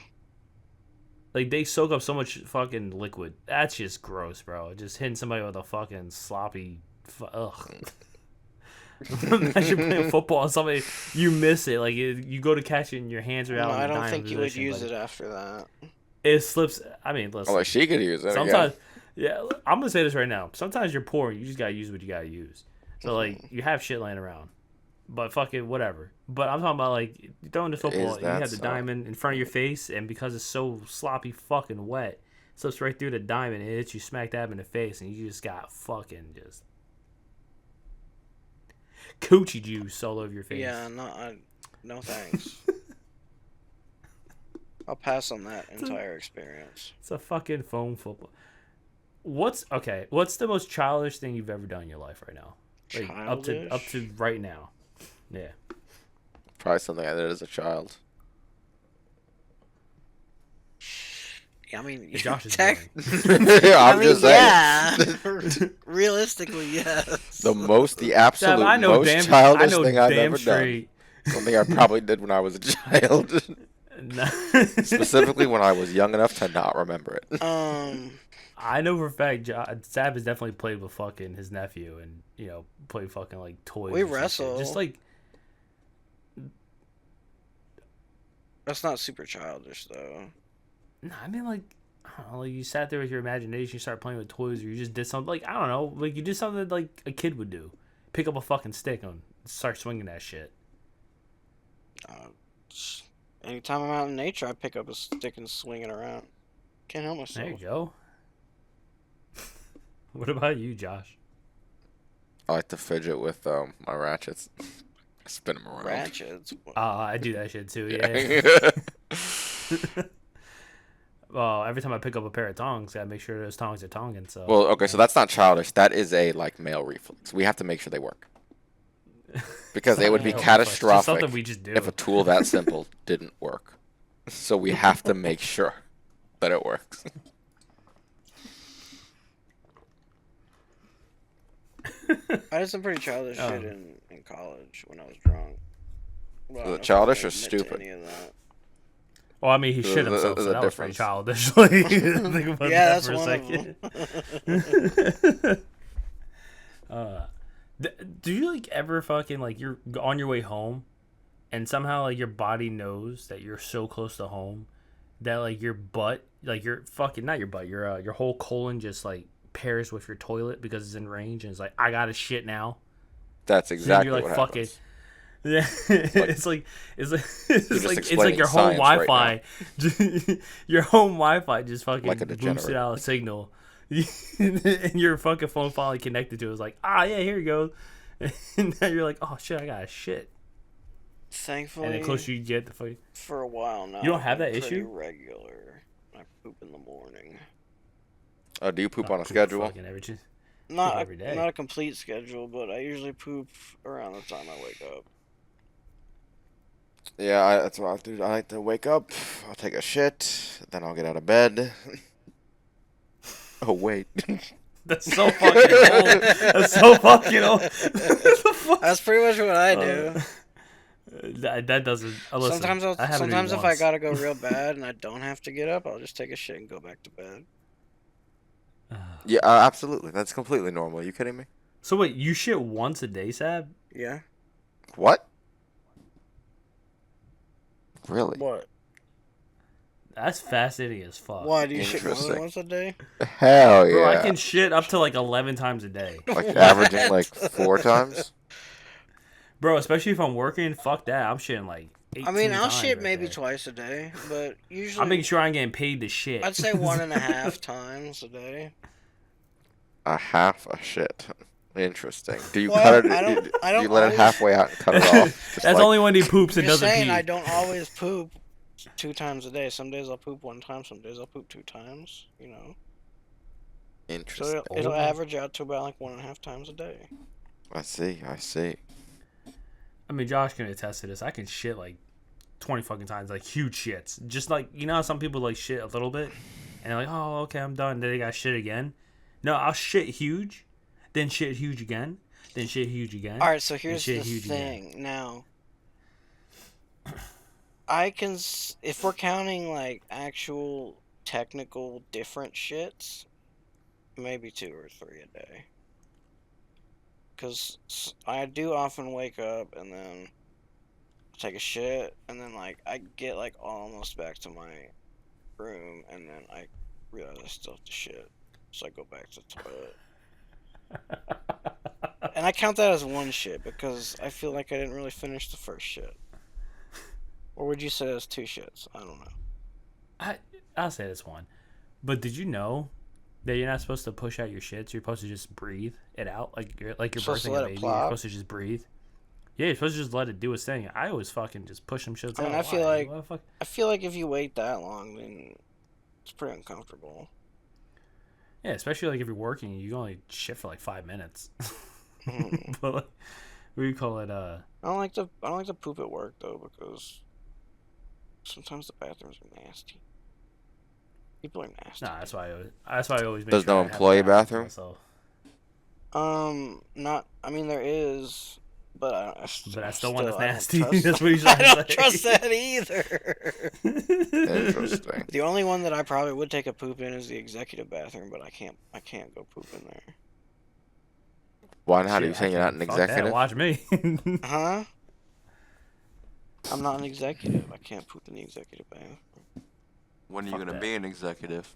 Like, they soak up so much fucking liquid. That's just gross, bro. Just hitting somebody with a fucking sloppy... Ugh. Imagine playing football and somebody... You miss it. Like, you go to catch it and your hands are No, out in I the don't dying think you would position, use but it after that. It slips... I mean, listen. Oh, like she could use it. Sometimes... Yeah, I'm going to say this right now. Sometimes you're poor. You just got to use what you got to use. So, like, you have shit laying around. But fucking whatever. But I'm talking about, like, you throwing the football, Is you have that the so? diamond in front of your face, and because it's so sloppy fucking wet, it slips right through the diamond and it hits you smack dab in the face, and you just got fucking just coochie juice all over your face. Yeah, no thanks. I'll pass on that entire experience. It's a fucking foam football. What's the most childish thing you've ever done in your life right now? Like, Childish? up to right now. Yeah. Probably something I did as a child. I mean, Josh is tech. boring. I'm just saying. Yeah. Realistically, yes. The Sam, absolute most childish thing I've damn ever done. straight. Something I probably did when I was a child. No. Specifically when I was young enough to not remember it. I know for a fact Sab has definitely played with fucking his nephew and, played fucking like toys. We and some wrestle. shit. Just like. That's not super childish, though. No, I mean, like, I don't know, like you sat there with your imagination, you started playing with toys, or you just did something, like, I don't know, like you did something that, like, a kid would do. Pick up a fucking stick and start swinging that shit. Anytime I'm out in nature, I pick up a stick and swing it around. Can't help myself. There you go. What about you, Josh? I like to fidget with my ratchets. Spin them around. Ratchets? I do that shit too, yeah. Well, every time I pick up a pair of tongs, I gotta make sure those tongs are tonging. So. Well, okay, so that's not childish. That is a male reflex. We have to make sure they work because it would be catastrophic something we just do. if a tool that simple didn't work. So we have to make sure that it works. I did some pretty childish shit in college when I was drunk. Was it childish or stupid? Well, I mean, he shit himself, so that was pretty childish. Like, think about yeah, that for a second. Do you like ever fucking like you're on your way home, and somehow like your body knows that you're so close to home that like your butt, like your fucking not your butt, your whole colon just like pairs with your toilet because it's in range, and it's like I gotta shit now. That's exactly you're like, what fuck happens. it. Yeah, it's like your home science Wi-Fi, your home Wi-Fi just fucking like a boosted out a signal, and your fucking phone finally connected to it. It's like, yeah, here you go. And now you're like, oh shit, I got shit. Thankfully, and the closer you get, the fuck. For a while now, you don't have that pretty issue. Regular, I poop in the morning. Do you poop on a schedule? Not every day. Not a complete schedule, but I usually poop around the time I wake up. Yeah, that's what I do. I like to wake up, I'll take a shit, then I'll get out of bed. Oh, wait. That's so fucking old. That's so fucking old. That's pretty much what I do. That doesn't... Listen, sometimes if I gotta go real bad and I don't have to get up, I'll just take a shit and go back to bed. Yeah, absolutely. That's completely normal. Are you kidding me? So wait, you shit once a day, Sab? Yeah. What? Really? What? That's fascinating as fuck. Why, do you shit more than once a day? Hell yeah. Bro, I can shit up to like 11 times a day. Like averaging like 4 times? Bro, especially if I'm working, fuck that. I'm shitting like 18 I mean, I'll times shit right maybe there. Twice a day, but usually... I'm making sure I'm getting paid to shit. I'd say 1.5 times a day. A half a shit. Interesting. Do you cut it? I don't you let it halfway out and cut it off? That's only when he poops and doesn't pee. I don't always poop 2 times a day. Some days I'll poop 1 time. Some days I'll poop 2 times. You know. Interesting. So it'll average out to about like 1.5 times a day. I see. I mean, Josh can attest to this. I can shit like 20 fucking times, like huge shits. Just like, you know how some people like shit a little bit and they're like, oh, okay, I'm done. Then they got shit again. No, I'll shit huge, then shit huge again, then shit huge again. All right, so here's the thing. Again. Now, I can, if we're counting like actual technical different shits, maybe 2 or 3 a day. Because I do often wake up and then take a shit, and then like I get like almost back to my room, and then I realize I still have to shit, so I go back to the toilet. And I count that as 1 shit because I feel like I didn't really finish the first shit. Or would you say it's 2 shits? I don't know. I'll say it's 1. But did you know that you're not supposed to push out your shits? You're supposed to just breathe it out like you're birthing a baby. You're supposed to just breathe. Yeah, you're supposed to just let it do its thing. I always fucking just push them shits out. I feel like if you wait that long, then it's pretty uncomfortable. Yeah, especially like if you're working, you can only shit for like 5 minutes. But like, what do you call it? I don't like to poop at work though, because sometimes the bathrooms are nasty. People are nasty. Nah, that's why I always make There's sure no I have a employee bathroom to bathroom? myself. Not. I mean, there is, but But that's the one that's I don't nasty. trust. That's what he's I trying to don't say. trust that either. Interesting. The only one that I probably would take a poop in is the executive bathroom, but I can't go poop in there. Why not? Are you Shit, I saying you're not can an fuck that. executive? Watch me. Huh? I'm not an executive. I can't poop in the executive bathroom. When are you Fuck gonna that. be an executive?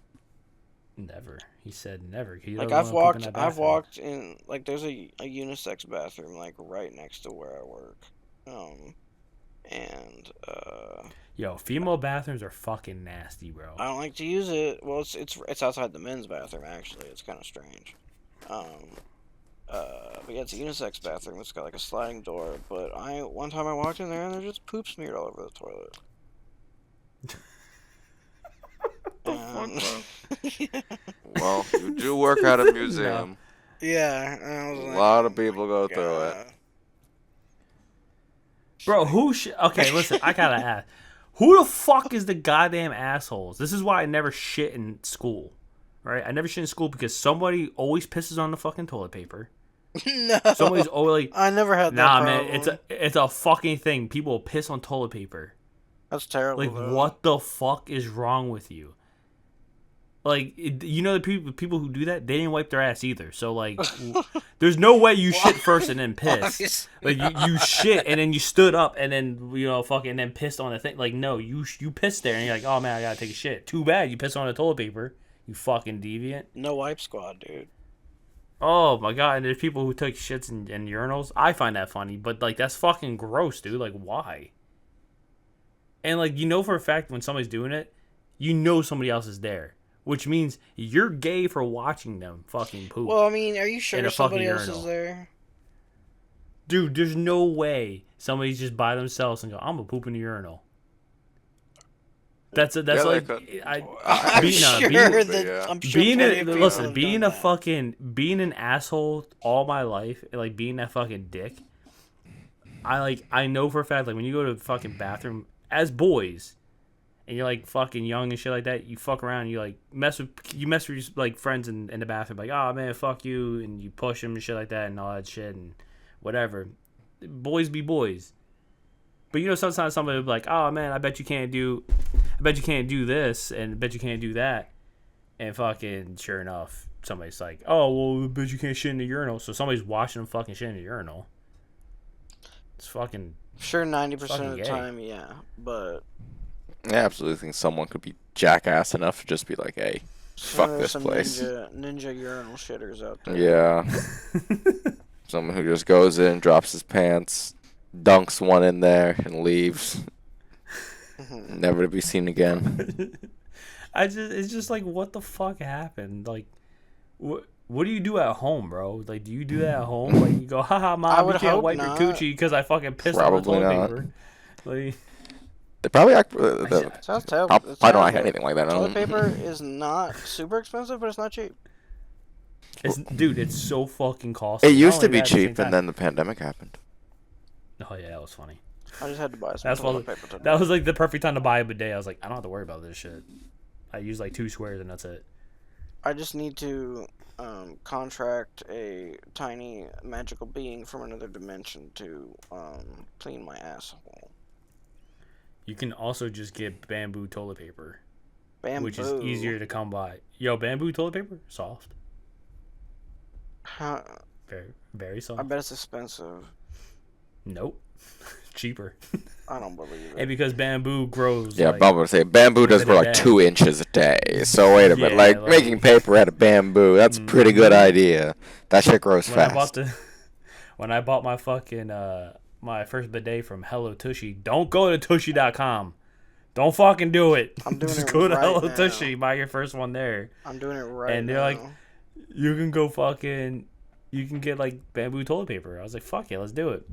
Never. He said never. He Like doesn't wanna poop in that I've bathroom. walked in, like, there's a unisex bathroom like right next to where I work, and Yo, female bathrooms are fucking nasty, bro. I don't like to use it. Well, it's outside the men's bathroom actually. It's kind of strange. But yeah, it's a unisex bathroom. It's got like a sliding door. But one time I walked in there and there's just poop smeared all over the toilet. Yeah. Well, you do work at a museum. Yeah, and I was A like, lot oh of people my go through it. God. Bro, okay, listen, I gotta ask. Who the fuck is the goddamn assholes? This is why I never shit in school. Right? I never shit in school because somebody always pisses on the fucking toilet paper. No, Somebody's always like, I never had that nah, problem. man, it's a fucking thing. People piss on toilet paper. That's terrible. Like, though. what the fuck is wrong with you? Like, you know, the people who do that, they didn't wipe their ass either. So, like, there's no way you shit first and then piss. Like, you shit and then you stood up and then, you know, fucking then pissed on the thing. Like, no, you pissed there and you're like, oh man, I gotta take a shit. Too bad you pissed on the toilet paper. You fucking deviant. No wipe squad, dude. Oh my god, and there's people who take shits in urinals. I find that funny, but like that's fucking gross, dude. Like why? And like you know for a fact when somebody's doing it, you know somebody else is there, which means you're gay for watching them fucking poop. Well, I mean, are you sure In a somebody fucking else urinal. is there? Dude, there's no way somebody's just by themselves and go, I'm gonna poop in the urinal. That's Yeah, like I'm being sure yeah. I'm sure being plenty of people listen, have being done a that. fucking being an asshole all my life, like being that fucking dick. I know for a fact like when you go to the fucking bathroom as boys, and you're like fucking young and shit like that, you fuck around, and you like mess with your like friends in the bathroom, like oh man fuck you, and you push them and shit like that and all that shit and whatever. Boys be boys. But you know sometimes somebody will be like, oh man, I bet you can't do this and I bet you can't do that. And fucking sure enough, somebody's like, oh well I bet you can't shit in the urinal. So somebody's washing them fucking shit in the urinal. It's fucking Sure, 90% of fucking the gay. time, yeah. But I absolutely think someone could be jackass enough to just be like, hey, fuck there's this some place. ninja urinal shitters out there. Yeah. Someone who just goes in, drops his pants, dunks one in there, and leaves. Never to be seen again. it's just like what the fuck happened? Like what do you do at home, bro? Like do you do that at home? Like you go, haha I mom, would you can't hope wipe not. your coochie because I fucking pissed on the Probably toilet not. paper. Like They probably act. Sounds terrible. I don't like anything like that. Toilet paper is not super expensive, but it's not cheap. dude, it's so fucking costly. It Not used to only be that, at the same cheap, time- and then the pandemic happened. Oh yeah, that was funny. I just had to buy some That's toilet what paper today. that was like the perfect time to buy a bidet. I was like, I don't have to worry about this shit. I use like 2 squares and that's it. I just need to contract a tiny magical being from another dimension to clean my asshole. You can also just get bamboo toilet paper, Bamboo. which is easier to come by. Yo, bamboo toilet paper, soft, Huh, very very soft. I bet it's expensive. Nope, cheaper. I don't believe it. And because bamboo grows. Yeah, like, but I'm gonna say bamboo does grow within a like day. 2 inches a day. So wait a minute, Yeah, like like- making paper out of bamboo, that's a pretty good idea. That shit grows when I fast. when I bought my fucking my first bidet from Hello Tushy, don't go to tushy.com. Don't fucking do it. I'm doing Just it go to right Hello now. Tushy, buy your first one there. I'm doing it right And they're now. like, you can go fucking, you can get like bamboo toilet paper. I was like, fuck yeah, let's do it.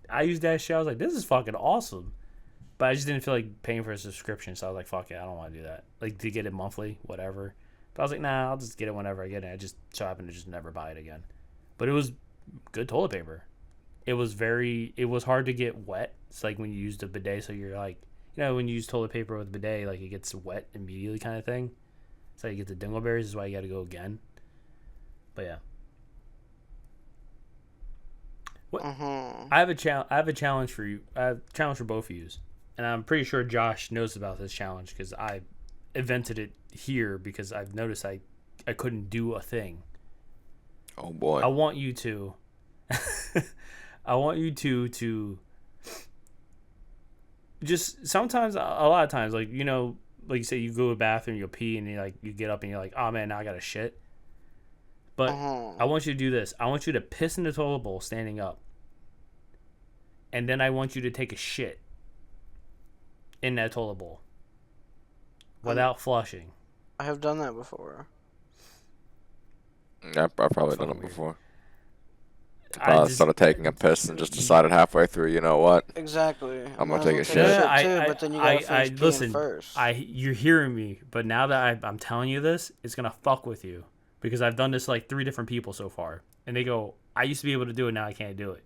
I used that shit. I was like, this is fucking awesome. But I just didn't feel like paying for a subscription, so I was like, fuck it, I don't want to do that. Like to get it monthly, whatever. But I was like, nah, I'll just get it whenever I get it. I just so happened to just never buy it again. But it was good toilet paper. It was hard to get wet. It's like when you use the bidet, so you're like, you know, when you use toilet paper with bidet, like it gets wet immediately kind of thing. That's how you get the dingleberries. Is why you got to go again. But yeah. What? I have a challenge for you. I have a challenge for both of you, and I'm pretty sure Josh knows about this challenge because I invented it here because I've noticed I couldn't do a thing. Oh boy! I want you to. I want you to just sometimes, a lot of times, like you know, like you say, you go to the bathroom, you pee, and you get up and you're like, oh man, now I gotta shit. But I want you to do this. I want you to piss in the toilet bowl standing up. And then I want you to take a shit in that toilet bowl without flushing. I have done that before. Yeah, I've probably done it Weird. before. I started taking a piss and just decided halfway through, you know what? Exactly. I'm gonna take a shit. But then you gotta finish peeing listen, first. You're hearing me, but now that I'm telling you this, it's gonna fuck with you because I've done this to like 3 different people so far, and they go, "I used to be able to do it, now I can't do it."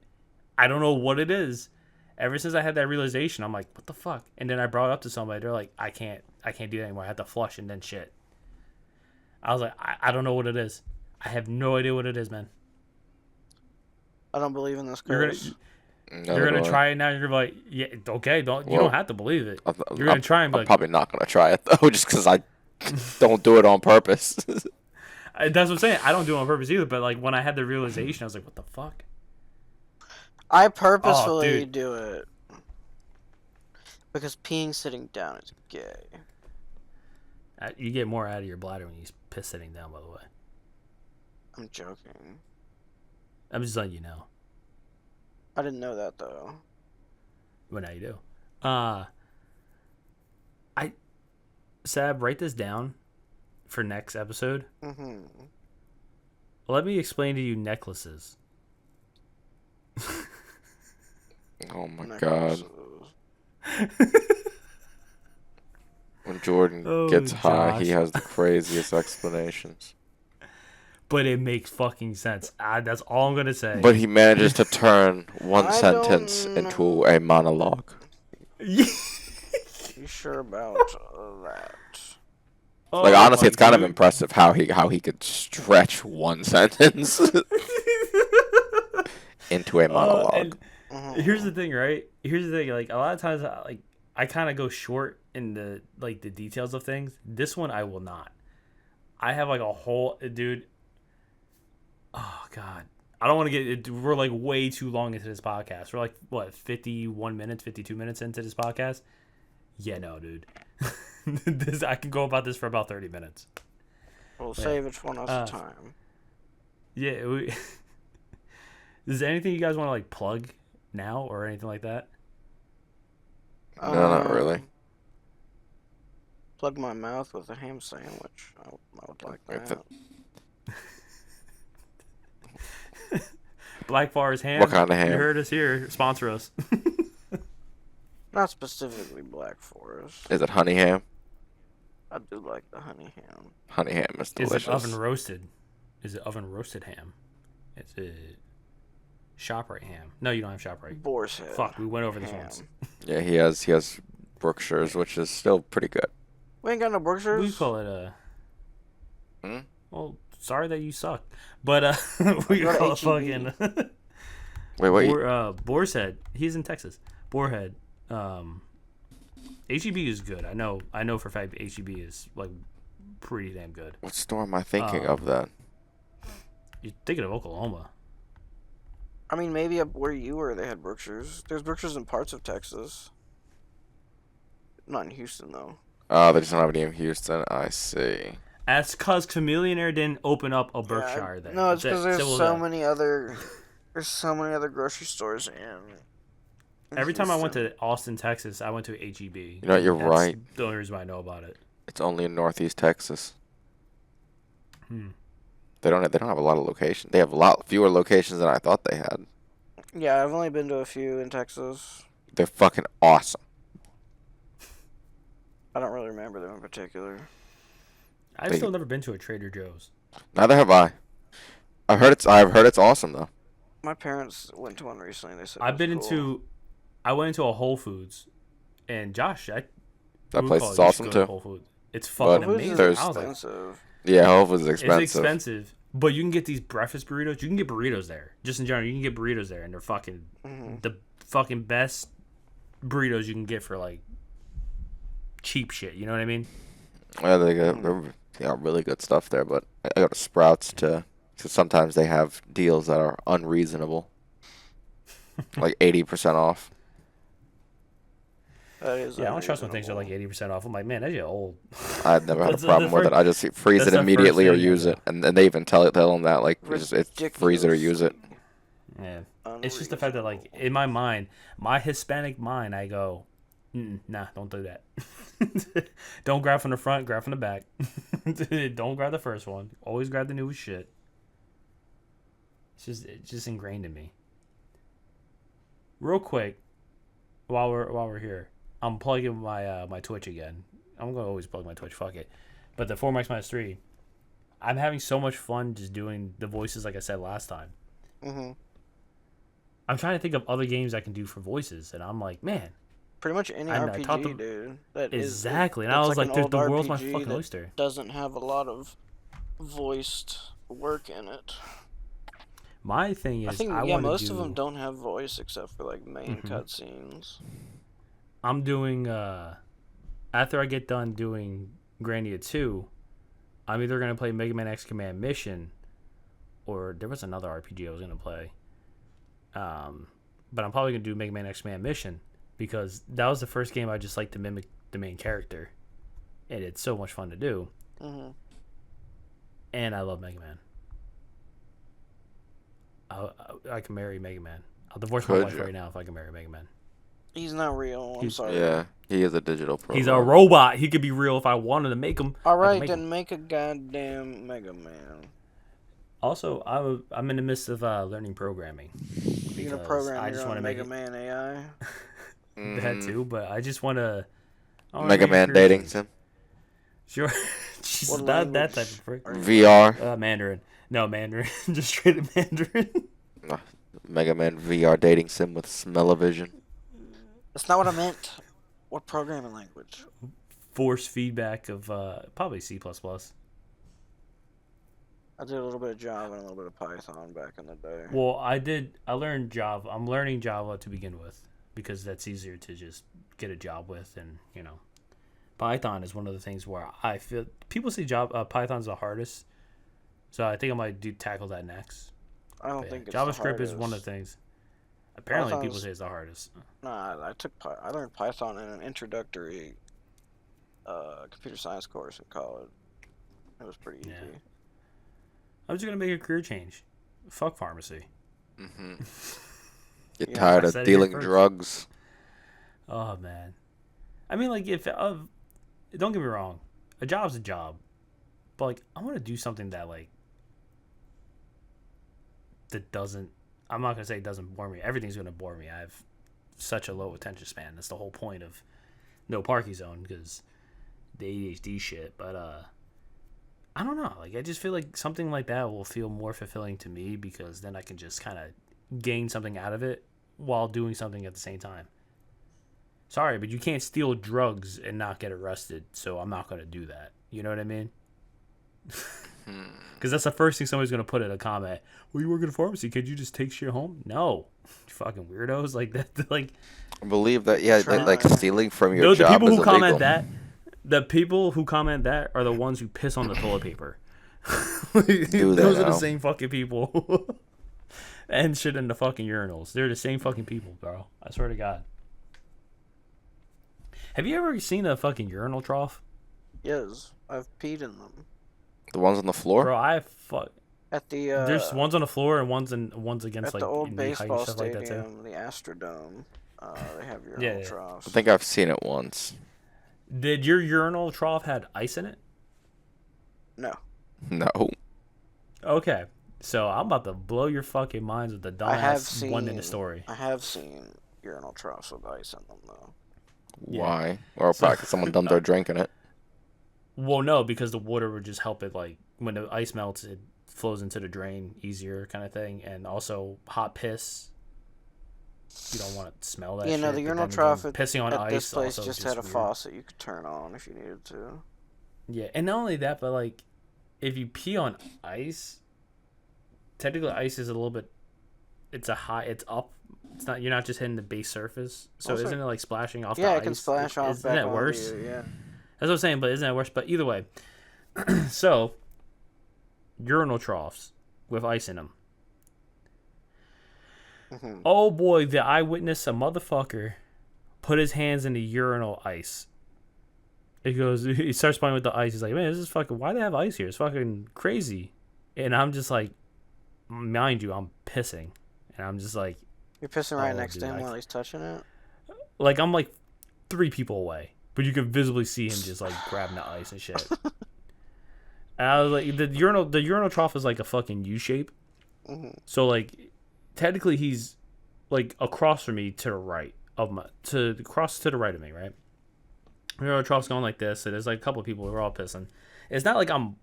I don't know what it is. Ever since I had that realization, I'm like, "What the fuck?" And then I brought it up to somebody. They're like, "I can't do that anymore. I have to flush and then shit." I was like, I don't know what it is. I have no idea what it is, man. I don't believe in this You're curse. gonna try it now. You're gonna be like, yeah, okay. You don't have to believe it. You're gonna try and be I'm like, probably not gonna try it though, just because I don't do it on purpose. That's what I'm saying. I don't do it on purpose either. But like when I had the realization, I was like, what the fuck? I purposefully do it because peeing sitting down is gay. You get more out of your bladder when you piss sitting down. By the way, I'm joking. I'm just letting you know. I didn't know that though. Well, now you do. Sab, write this down for next episode. Mm-hmm. Let me explain to you necklaces. Oh my god. When Jordan gets high, he has the craziest explanations. But it makes fucking sense. That's all I'm gonna say. But he manages to turn one sentence into a monologue. You sure about that? Like honestly, it's kind of impressive how he could stretch one sentence into a monologue. Here's the thing, right? Here's the thing. Like a lot of times, I kind of go short in the details of things. This one, I will not. I have like a whole dude. Oh God, I don't want to get it. We're like way too long into this podcast. We're like what 51 minutes, 52 minutes into this podcast. Yeah, no, dude. I can go about this for about 30 minutes. We'll save it for another time. Yeah. Is there anything you guys want to like plug now or anything like that? No, not really. Plug my mouth with a ham sandwich. I would like that. Black Forest Ham. What kind of ham? You heard us here. Sponsor us. Not specifically Black Forest. Is it honey ham? I do like the honey ham. Honey ham is delicious. Is it oven roasted? Is it oven roasted ham? Is it ShopRite ham? No, you don't have ShopRite. Boar's Head. Fuck, we went over this once. Yeah, he has Brookshire's, which is still pretty good. We ain't got no Brookshire's. We call it Well, sorry that you suck, but we call it fucking. Wait. Boar's Head. He's in Texas. Boarhead. HEB is good. I know for a fact HEB is like pretty damn good. What store am I thinking of then? You're thinking of Oklahoma. I mean, maybe up where you were, they had Brookshire's. There's Brookshire's in parts of Texas. Not in Houston, though. Oh, they just don't have any in Houston. I see. That's because Chameleonaire didn't open up a Berkshire there. No, it's because there's so many other grocery stores in Every time I went to Austin, Texas, I went to HEB. You know, you're right. The only reason why I know about it. It's only in Northeast Texas. They don't have a lot of locations. They have a lot fewer locations than I thought they had. Yeah, I've only been to a few in Texas. They're fucking awesome. I don't really remember them in particular. I've still never been to a Trader Joe's. Neither have I. I've heard it's awesome though. My parents went to one recently. They said I went into a Whole Foods, and Josh, that place is awesome too. Whole Foods. It's But fucking Whole Foods is amazing. I was like, expensive. yeah, Whole Foods is it's expensive. expensive, but you can get these breakfast burritos. You can get burritos there. Just in general, you can get burritos there, and they're fucking the fucking best burritos you can get for like cheap shit. You know what I mean? Yeah, they got really good stuff there. But I go to Sprouts to, because sometimes they have deals that are unreasonable, like 80% off. That is Yeah, I don't trust when things are like unreasonable. 80% off. I'm like, man, that's just old. I've never had a That's problem with it. I just freeze that's it the first immediately or thing I use go. it, and they even tell them that like it's freeze it or use it. Yeah, it's just the fact that like in my mind, my Hispanic mind, I go, nah, don't do that. Don't grab from the front, grab from the back. Don't grab the first one. Always grab the newest shit. It's just ingrained in me. Real quick, while we're here, I'm plugging my Twitch again. I'm gonna always plug my Twitch. Fuck it. But the 4max-3, I'm having so much fun just doing the voices like I said last time. Mm-hmm. I'm trying to think of other games I can do for voices, and I'm like, man, Pretty much any I talked RPG, to dude. That exactly. And I that's was like, an the old world's my RPG fucking that oyster. doesn't have a lot of voiced work in it. My thing is, I think want to most do. of them don't have voice except for like main cutscenes. I'm doing after I get done doing Grandia 2, I'm either gonna play Mega Man X Command Mission, or there was another RPG I was gonna play. But I'm probably gonna do Mega Man X Command Mission because that was the first game I just like to mimic the main character, and it's so much fun to do. Mm-hmm. And I love Mega Man. I can marry Mega Man. I'll divorce my wife right now if I can marry Mega Man. He's not real. I'm sorry. Yeah, he is a digital program. He's a robot. He could be real if I wanted to make him. All right, then make a goddamn Mega Man. Also, I'm in the midst of learning programming. You're gonna program I just your want own to make Mega Man AI. that too, but I just want to. Mega Man dating sim. Sure. She's not that type of freak. VR. Mandarin. No, Mandarin. Just straight up Mandarin. Mega Man VR dating sim with smell-o-vision. That's not what I meant. What programming language? Force feedback of probably C++. I did a little bit of Java and a little bit of Python back in the day. Well, I learned Java. I'm learning Java to begin with because that's easier to just get a job with, and Python is one of the things where I feel people say Python's the hardest. So I think I might tackle that next. I don't think it's JavaScript is one of the things. Apparently, Python's, people say it's the hardest. Nah, I learned Python in an introductory computer science course in college. It was pretty easy. Yeah. I'm just gonna make a career change. Fuck pharmacy. Mm-hmm. Get tired of dealing drugs. Oh man, I mean, like if don't get me wrong, a job's a job, but like I want to do something that like that doesn't. I'm not gonna say it doesn't bore me. Everything's gonna bore me. I have such a low attention span. That's the whole point of no parking zone because the ADHD shit. But I don't know. Like I just feel like something like that will feel more fulfilling to me because then I can just kind of gain something out of it while doing something at the same time. Sorry, but you can't steal drugs and not get arrested, so I'm not gonna do that. You know what I mean? Because that's the first thing somebody's gonna put in a comment. Well, you work at a pharmacy. Could you just take shit home? No, you fucking weirdos like that. Like, I believe that. Yeah, like stealing from your the job people is who illegal. comment that, the people who comment that are the ones who piss on the toilet paper. Those are the same fucking people. And shit in the fucking urinals. They're the same fucking people, bro. I swear to God. Have you ever seen a fucking urinal trough? Yes, I've peed in them. The ones on the floor? Bro, at the there's ones on the floor and one's against at like the old in baseball stuff stadium, like that too. the Astrodome. They have urinal troughs. I think I've seen it once. Did your urinal trough had ice in it? No. No. Okay, so I'm about to blow your fucking minds with the dumbass 1 minute story. I have seen urinal troughs with ice in them though. Why? Yeah. Or probably someone dumped their drink in it. Well, no, because the water would just help it. Like when the ice melts, it flows into the drain easier, kind of thing. And also hot piss. You don't want to smell that. Yeah, shit, no, the urinal trough pissing on at ice this place also just had a faucet you could turn on if you needed to. Yeah, and not only that, but like, if you pee on ice, technically ice is a little bit. It's it's up. It's not. You're not just hitting the base surface. So Also, isn't it like splashing off the yeah, it can ice? splash off Isn't back that onto worse? you. Yeah. That's what I'm saying. But isn't that worse? But either way, so urinal troughs with ice in them. Mm-hmm. Oh boy, did I witness a motherfucker put his hands in the urinal ice. He starts playing with the ice. He's like, man, this is fucking, why do they have ice here? It's fucking crazy. And I'm just like, mind you, I'm pissing. And I'm just like, You're pissing right oh, next dude, to him while he's touching it. like, I'm like 3 people away. But you can visibly see him just like grabbing the ice and shit. And I was like, the urinal trough is like a fucking U shape. Mm-hmm. So like, technically he's like across from me to the right of across to the right of me, right? Urinal trough's going like this, and there's like a couple of people who are all pissing. It's not like I'm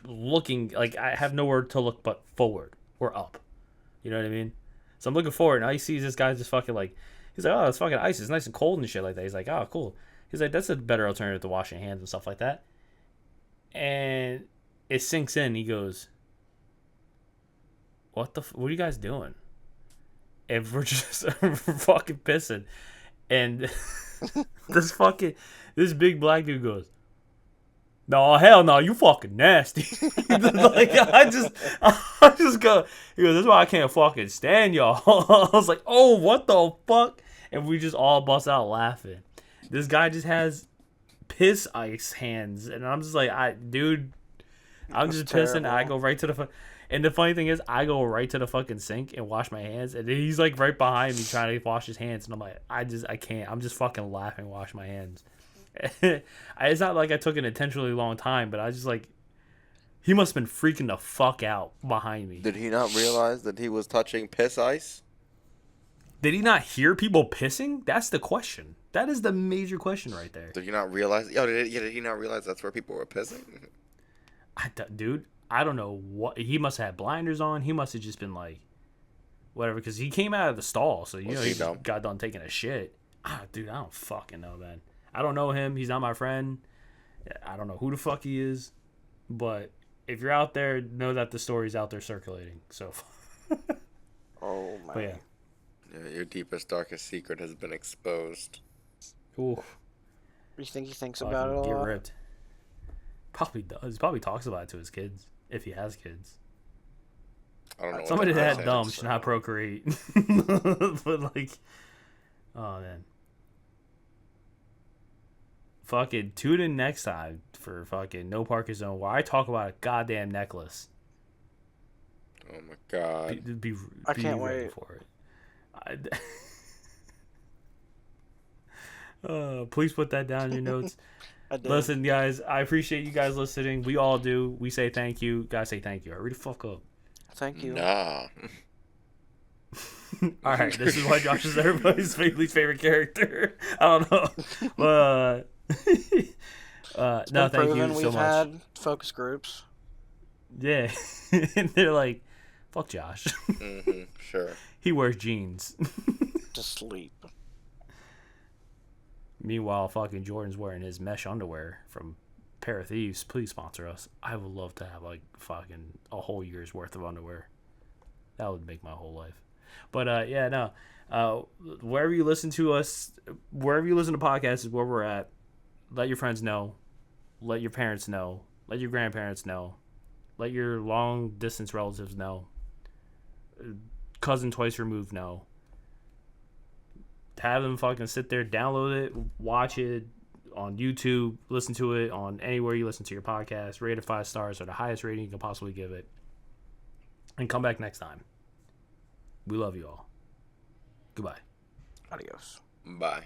looking, like I have nowhere to look but forward or up. You know what I mean? So I'm looking forward, and I see this guy just fucking like, he's like, oh, it's fucking ice. It's nice and cold and shit like that. He's like, oh, cool. He's like, that's a better alternative to washing hands and stuff like that. And it sinks in. He goes, what are you guys doing? And we're just we're fucking pissing. And this big black dude goes, no, hell no, you fucking nasty. Like I just go. He goes, this is why I can't fucking stand y'all. I was like, oh, what the fuck? And we just all bust out laughing. This guy just has piss ice hands, and I'm just like, dude, I'm just pissing. I go right to the and the funny thing is, I go right to the fucking sink and wash my hands, and then he's like right behind me trying to wash his hands, and I'm like, I can't. I'm just fucking laughing, wash my hands. It's not like I took an intentionally long time, but I just like, he must have been freaking the fuck out behind me. Did he not realize that he was touching piss ice? Did he not hear people pissing? That's the question. That is the major question right there. Did you not realize? Did he not realize that's where people were pissing? Dude, I don't know what. He must have had blinders on. He must have just been like, whatever, because he came out of the stall, so you know he got done taking a shit. Dude, I don't fucking know, man. I don't know him. He's not my friend. I don't know who the fuck he is. But if you're out there, know that the story's out there circulating. So. Oh my. But yeah. Yeah, your deepest, darkest secret has been exposed. Ooh. You think he thinks about it a Get lot? ripped. Probably does. Probably talks about it to his kids if he has kids. I don't know. Somebody that dumb should not procreate. But like, oh man. Fucking tune in next time for fucking No Parking Zone, where I talk about a goddamn necklace. Oh my god. I can't wait for it. Please put that down in your notes. Listen, guys, I appreciate you guys listening. We all do. We say thank you. Guys, say thank you. Hurry the fuck up. Thank you. Nah. All right, this is why Josh is everybody's least favorite character. I don't know. No, thank you so We've much. had focus groups. Yeah, and they're like, "Fuck Josh." Mm-hmm, sure. He wears jeans. To sleep. Meanwhile, fucking Jordan's wearing his mesh underwear from Pair of Thieves. Please sponsor us. I would love to have like fucking a whole year's worth of underwear. That would make my whole life. But yeah, no. Wherever you listen to us, wherever you listen to podcasts is where we're at. Let your friends know. Let your parents know. Let your grandparents know. Let your long distance relatives know. Cousin twice removed know. Have them fucking sit there, download it, watch it on YouTube, listen to it on anywhere you listen to your podcast. Rate it 5 stars or the highest rating you can possibly give it. And come back next time. We love you all. Goodbye. Adios. Bye.